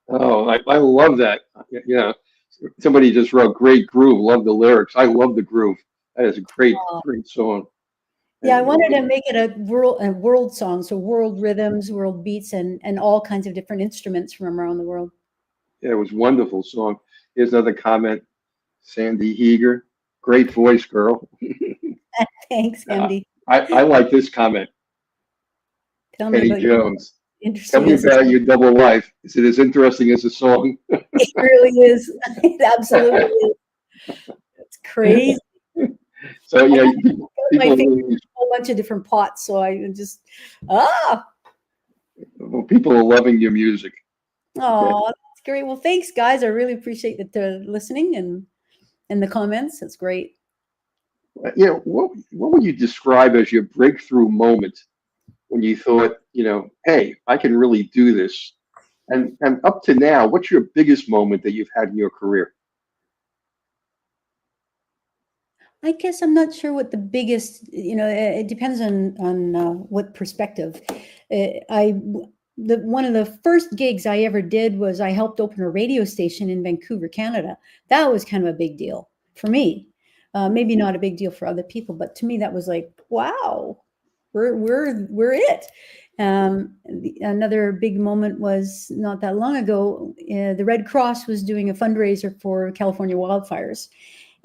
Oh, I love that. Yeah, somebody just wrote great groove. Love the lyrics. I love the groove. That is a great, great song. Yeah, I And wanted to make it a world song, so world rhythms, world beats, and all kinds of different instruments from around the world. yeah, it was a wonderful song. Here's another comment. Sandy Heeger, great voice, girl. Thanks, Andy. I like this comment. Tell me Kenny about your Jones. Tell interesting. me about your double life. Is it as interesting as the song? It really is. It absolutely is. It's crazy. So yeah, My people, favorite a whole bunch of different pots, so I just people are loving your music. oh, that's great. Well, thanks, guys. I really appreciate the listening and the comments. It's great. You know, what would you describe as your breakthrough moment when you thought, hey, I can really do this? And up to now, what's your biggest moment that you've had in your career? I guess I'm not sure what the biggest, it depends on what perspective. One of the first gigs I ever did was I helped open a radio station in Vancouver, Canada. That was kind of a big deal for me. Maybe not a big deal for other people, but to me that was like, wow, we're it. Another big moment was not that long ago. The Red Cross was doing a fundraiser for California wildfires,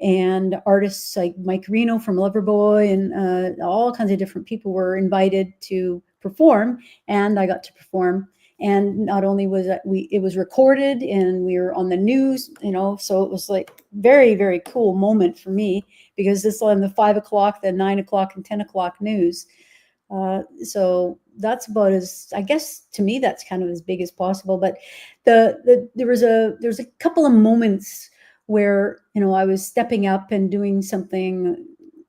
and artists like Mike Reno from Loverboy and all kinds of different people were invited to perform, and I got to perform. And not only was it was recorded and we were on the news, so it was like very, very cool moment for me, because this on the 5 o'clock, the 9 o'clock and 10 o'clock news. So that's about I guess to me, that's kind of as big as possible. But there was a couple of moments where, I was stepping up and doing something.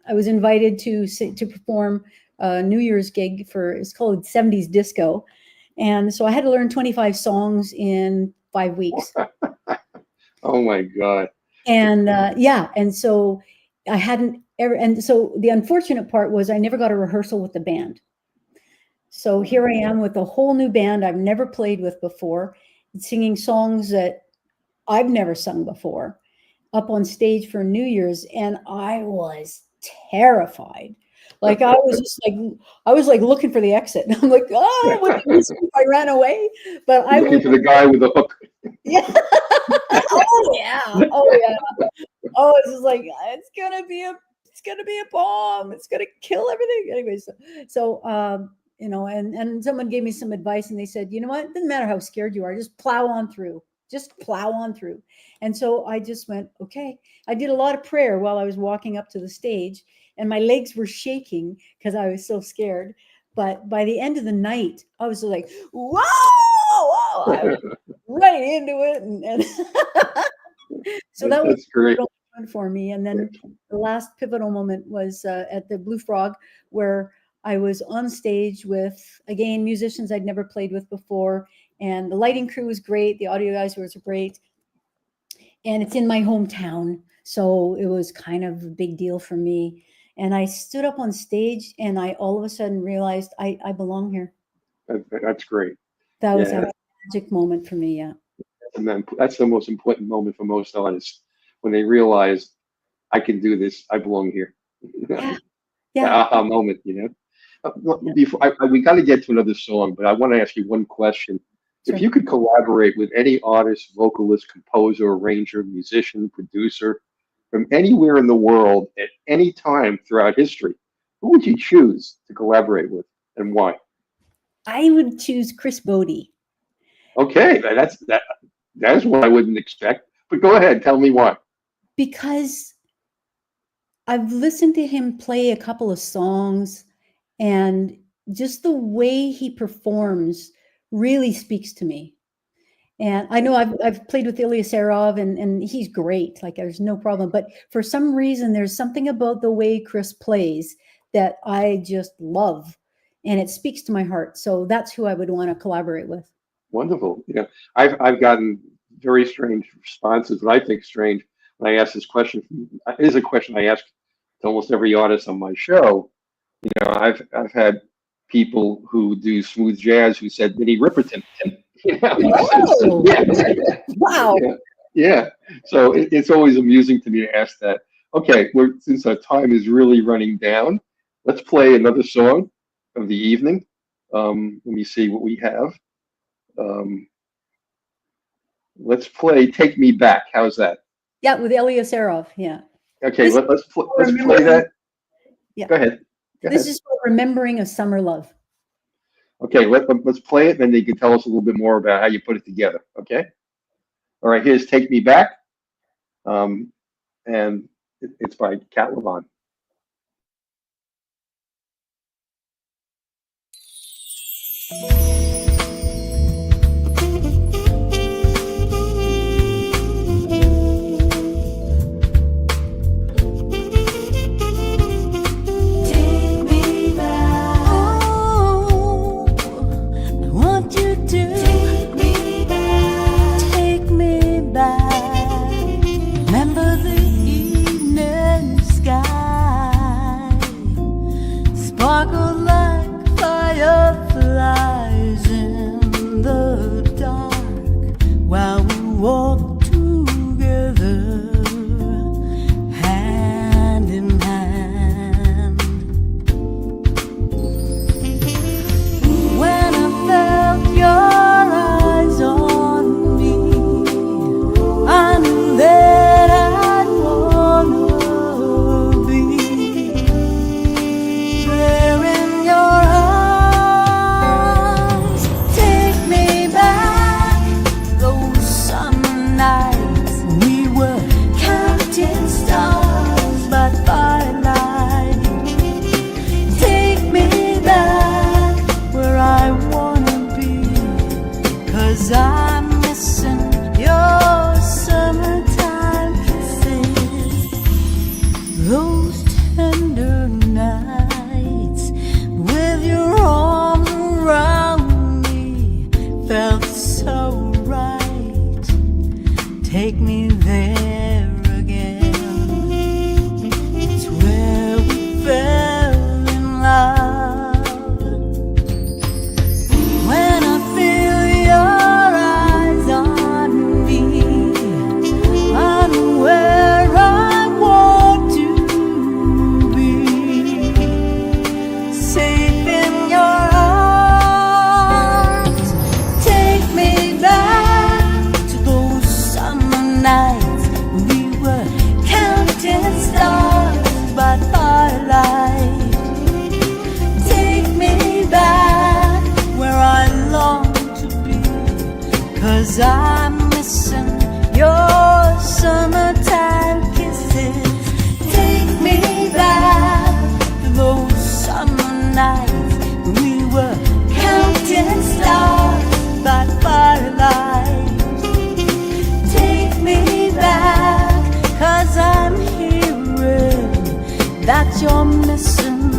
I was invited to perform a New Year's gig it's called 70s Disco. And so I had to learn 25 songs in 5 weeks. Oh my God. And and so I hadn't ever, and so the unfortunate part was I never got a rehearsal with the band. So here I am with a whole new band I've never played with before, singing songs that I've never sung before, up on stage for New Year's, and I was terrified. Like I was like looking for the exit. I'm like, oh, what if I ran away? But I looking for the guy with the hook. Yeah. Oh yeah. Oh yeah. Oh, it's just like it's gonna be a bomb. It's gonna kill everything. Anyways, so and someone gave me some advice, and they said, you know what? It doesn't matter how scared you are, just plow on through. Just plow on through. And so I just went, okay. I did a lot of prayer while I was walking up to the stage, and my legs were shaking because I was so scared. But by the end of the night, I was like, whoa, whoa, I was right into it. And so that was great fun for me. And then the last pivotal moment was at the Blue Frog, where I was on stage with, again, musicians I'd never played with before. And the lighting crew was great. The audio guys were great. And it's in my hometown. So it was kind of a big deal for me. And I stood up on stage, and I all of a sudden realized I belong here. That's great. That was a magic moment for me, yeah. And then that's the most important moment for most artists, when they realize, I can do this, I belong here. Yeah. The aha moment, Before we got to get to another song, but I want to ask you one question. Sure. If you could collaborate with any artist, vocalist, composer, arranger, musician, producer, from anywhere in the world at any time throughout history, who would you choose to collaborate with, and why? I would choose Chris Bodie. Okay, that's what I wouldn't expect. But go ahead, tell me why. Because I've listened to him play a couple of songs, and just the way he performs really speaks to me. And I know I've played with Ilya Serov, and he's great. Like, there's no problem. But for some reason, there's something about the way Chris plays that I just love, and it speaks to my heart. So that's who I would want to collaborate with. Wonderful. I've gotten very strange responses, what I think strange, when I ask this question. It is a question I ask to almost every artist on my show. I've had people who do smooth jazz who said Minnie Riperton. Oh, wow. Yeah. So it's always amusing to me to ask that. Okay, since our time is really running down, let's play another song of the evening. Let me see what we have. Let's play "Take Me Back." How's that? Yeah, with Ilya Serov. Yeah. Okay, let's play that. Yeah. Go ahead. This is for Remembering a Summer Love. Okay, let's play it, and then you can tell us a little bit more about how you put it together. Okay. All right. Here's "Take Me Back," and it's by Cat Levan. Sparkle like fireflies 'cause I'm missing your summertime kisses. Take me back to those summer nights when we were counting stars by firelight. Take me back, 'cause I'm hearing that you're missing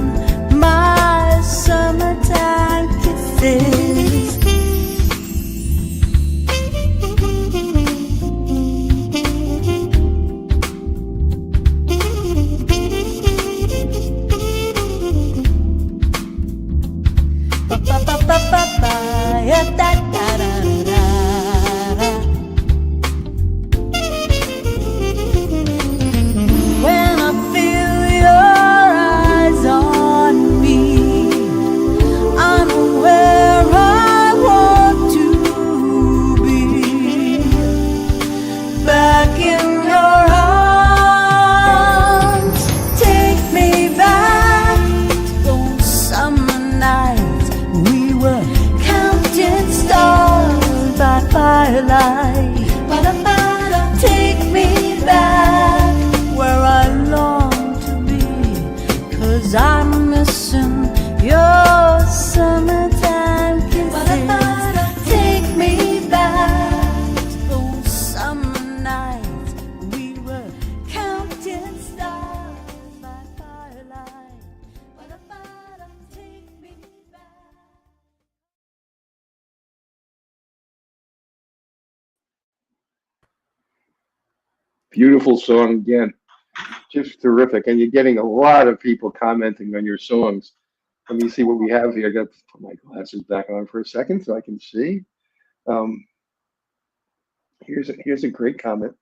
my summertime kisses. When I feel your eyes on me, I know where I want to be. Back in your arms, take me back to those summer nights we were counting stars by firelight. Take me back where I long to be, 'cause I'm missing your summertime kisses. Take me back to those summer nights we were counting stars by firelight. Take me back. Beautiful song again. Just terrific. And you're getting a lot of people commenting on your songs. Let me see what we have here. I got to put my glasses back on for a second so I can see. Here's a great comment.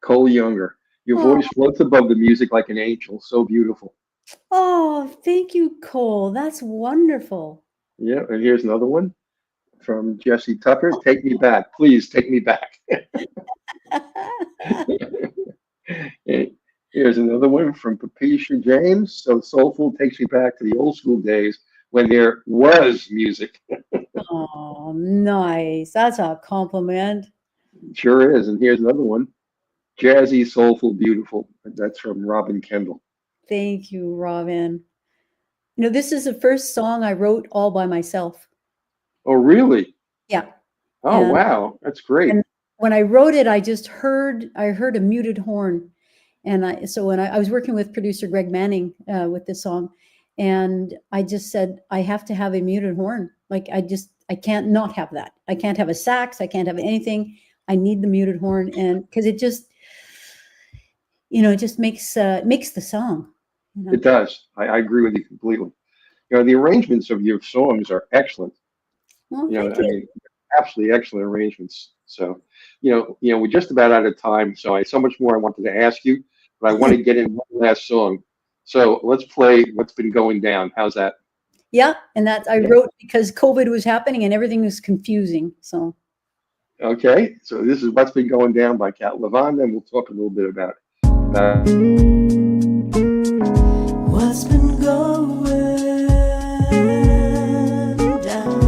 Cole Younger. Your voice floats above the music like an angel. So beautiful. Oh, thank you, Cole. That's wonderful. Yeah, and here's another one from Jesse Tucker. Take me back. Please take me back. Here's another one from Patricia James. So soulful, takes me back to the old school days when there was music. Oh, nice. That's a compliment. Sure is. And here's another one. Jazzy, soulful, beautiful. That's from Robin Kendall. Thank you, Robin. You know, this is the first song I wrote all by myself. Oh, really? Yeah. Oh, And- wow. That's great. and when I wrote it, I heard a muted horn. And so when I was working with producer Greg Manning with this song, and I just said, I have to have a muted horn. Like, I can't not have that. I can't have a sax. I can't have anything. I need the muted horn. And because it just, it just makes the song. You know? It does. I agree with you completely. The arrangements of your songs are excellent. Well, I thank you. mean, absolutely excellent arrangements. So, we're just about out of time. So I so much more I wanted to ask you, but I want to get in one last song. So let's play What's Been Going Down. How's that? Yeah, and that I wrote because COVID was happening and everything was confusing. So Okay. So this is What's Been Going Down by Cat Levan, and we'll talk a little bit about it. What's been going down?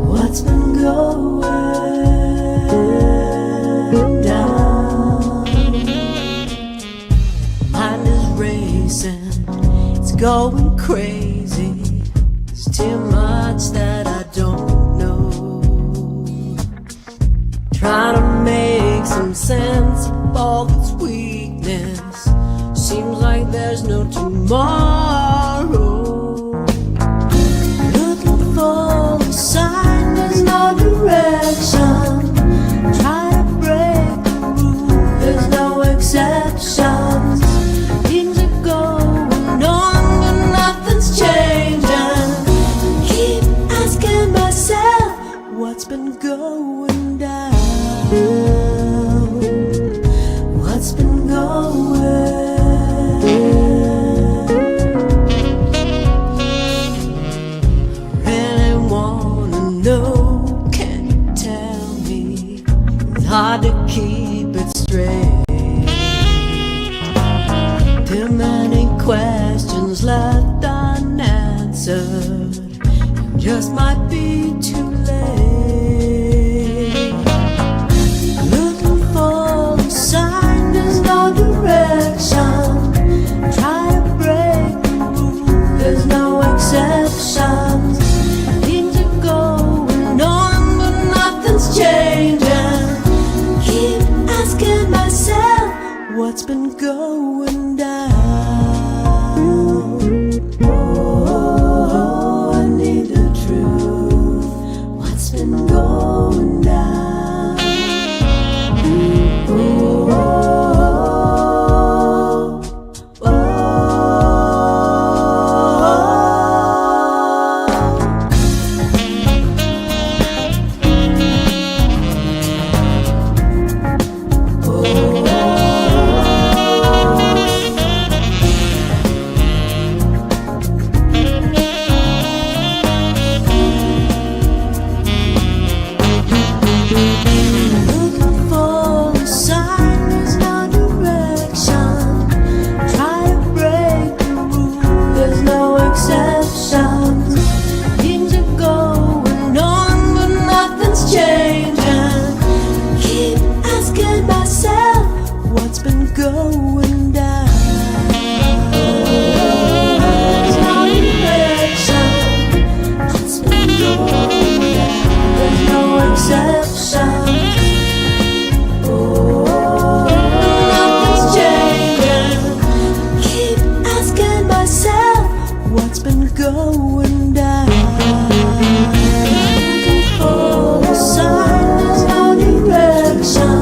What's been going down? Mind is racing, it's going crazy. There's too much that I don't know. Trying to make some sense of all this weakness. Seems like there's no tomorrow. Looking for a sign, there's no direction. Try to break the rule, there's no exceptions. Things are going on, but nothing's changing. Keep asking myself, what's been going down? What's been going? Really wanna know, can you tell me? It's hard to keep it straight. Too many questions. just might be too late. Looking for a sign, there's no direction. Try to break the rule, there's no exceptions. Things are going on, but nothing's changing. Keep asking myself, what's been going down? Oh, I need the truth. What's been going down? Oh, oh, looking for a sign, there's no direction. Try to break the rule, there's no exceptions. Things are going on, but nothing's changing. Keep asking myself, what's been going down? There's no direction. What's been going down? There's no exceptions. Oh, nothing's changing. Keep asking myself, what's been going down? Looking for a sign, there's no direction.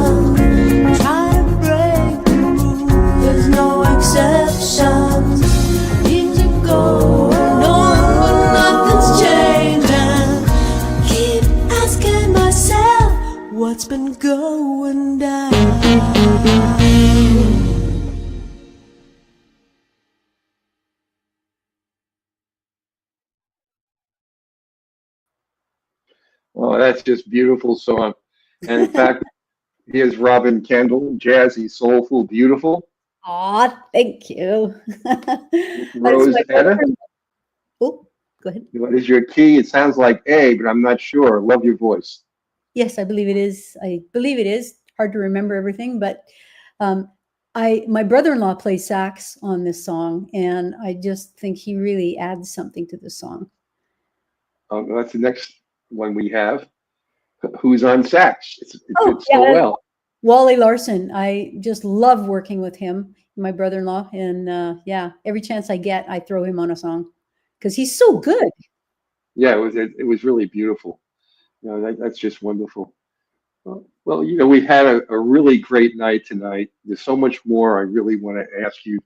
Try to break the rule, there's no exceptions. Things are going on, but nothing's changing. Keep asking myself, what's been going down? Oh, that's just beautiful song. And in fact, here's Robin Kendall, jazzy, soulful, beautiful. Aw, thank you. That's Rose my Etta, favorite. Oh, go ahead. what is your key? It sounds like A, but I'm not sure. Love your voice. Yes, I believe it is. I believe it is. Hard to remember everything, but um, my brother-in-law plays sax on this song, and I just think he really adds something to the song. That's the next one we have. Who's on sax? It Oh, fits so yeah, well. Wally Larson. I just love working with him, my brother-in-law, and yeah, every chance I get, I throw him on a song because he's so good. Yeah, it was really beautiful. That's just wonderful. Well, we've had a really great night tonight. There's so much more I really want to ask you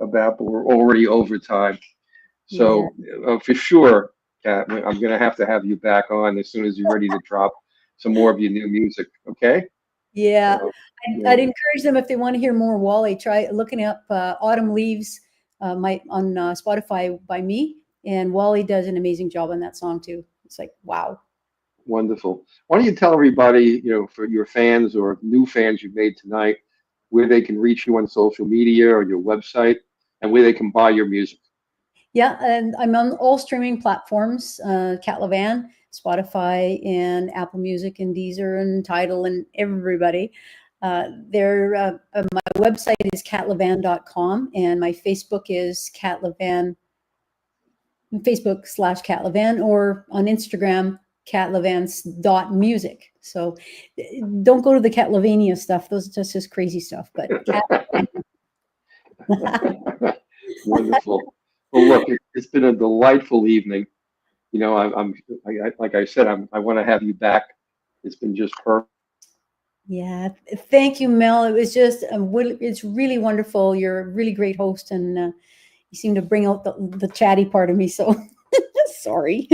about, but we're already over time. Yeah, So for sure, Kat, I'm going to have you back on as soon as you're ready to drop some more of your new music. Okay? yeah. Uh, I'd yeah, encourage them if they want to hear more Wally. Try looking up "Autumn Leaves" on Spotify by me, and Wally does an amazing job on that song too. It's like wow. wonderful. Why don't you tell everybody, for your fans or new fans you've made tonight, where they can reach you on social media or your website, and where they can buy your music. Yeah, and I'm on all streaming platforms: Cat Levan, Spotify, and Apple Music, and Deezer, and Tidal, and everybody. My website is catlevan.com, and my Facebook is Cat Levan, Facebook/Cat Levan, or on Instagram, catlevans.music. So don't go to the Cat Levania stuff. Those are just crazy stuff. But Cat. Wonderful. Well, look, it's been a delightful evening. Like I said, I want to have you back. It's been just perfect. Yeah, thank you, Mel. It was just, it's really wonderful. You're a really great host, and you seem to bring out the chatty part of me. So sorry.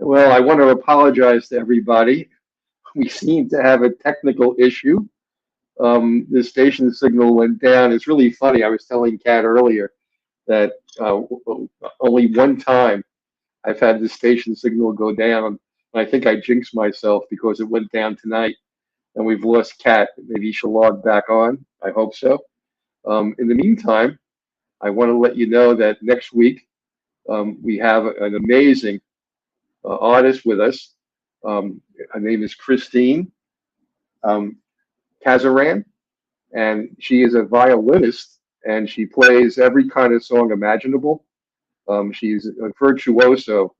Well, I want to apologize to everybody. We seem to have a technical issue. The station signal went down. It's really funny. I was telling Kat earlier that only one time I've had the station signal go down. I think I jinxed myself because it went down tonight, and we've lost Kat. Maybe she'll log back on. I hope so. In the meantime, I want to let you know that next week we have an amazing artist with us. Her name is Christine Kazaran, and she is a violinist, and she plays every kind of song imaginable. She's a virtuoso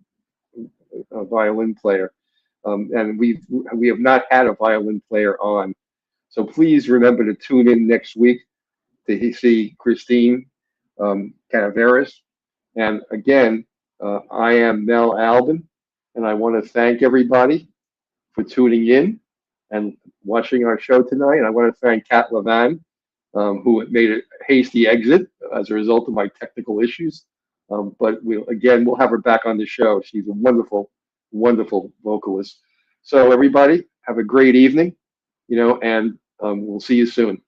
violin player, and we have not had a violin player on. So please remember to tune in next week to see Christine Canaveras. And again, I am Mel Albin, and I want to thank everybody for tuning in and watching our show tonight. And I want to thank Cat Levan, who made a hasty exit as a result of my technical issues. But we'll have her back on the show. She's a wonderful, wonderful vocalist. So everybody, have a great evening, and we'll see you soon.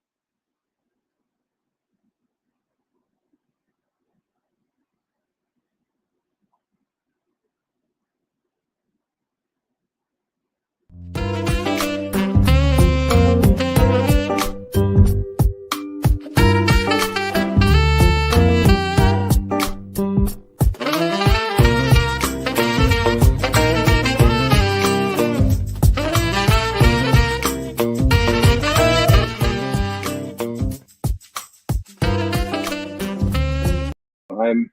I'm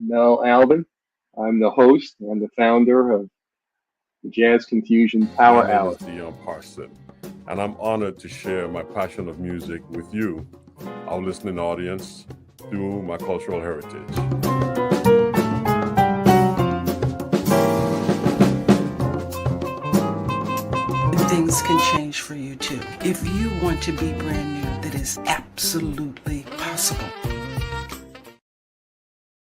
Mel Albin. I'm the host and the founder of the Jazz Confusion Power My name Hour. is Dion Parson, and I'm honored to share my passion of music with you, our listening audience, through my cultural heritage. Things can change for you too. If you want to be brand new, that is absolutely possible.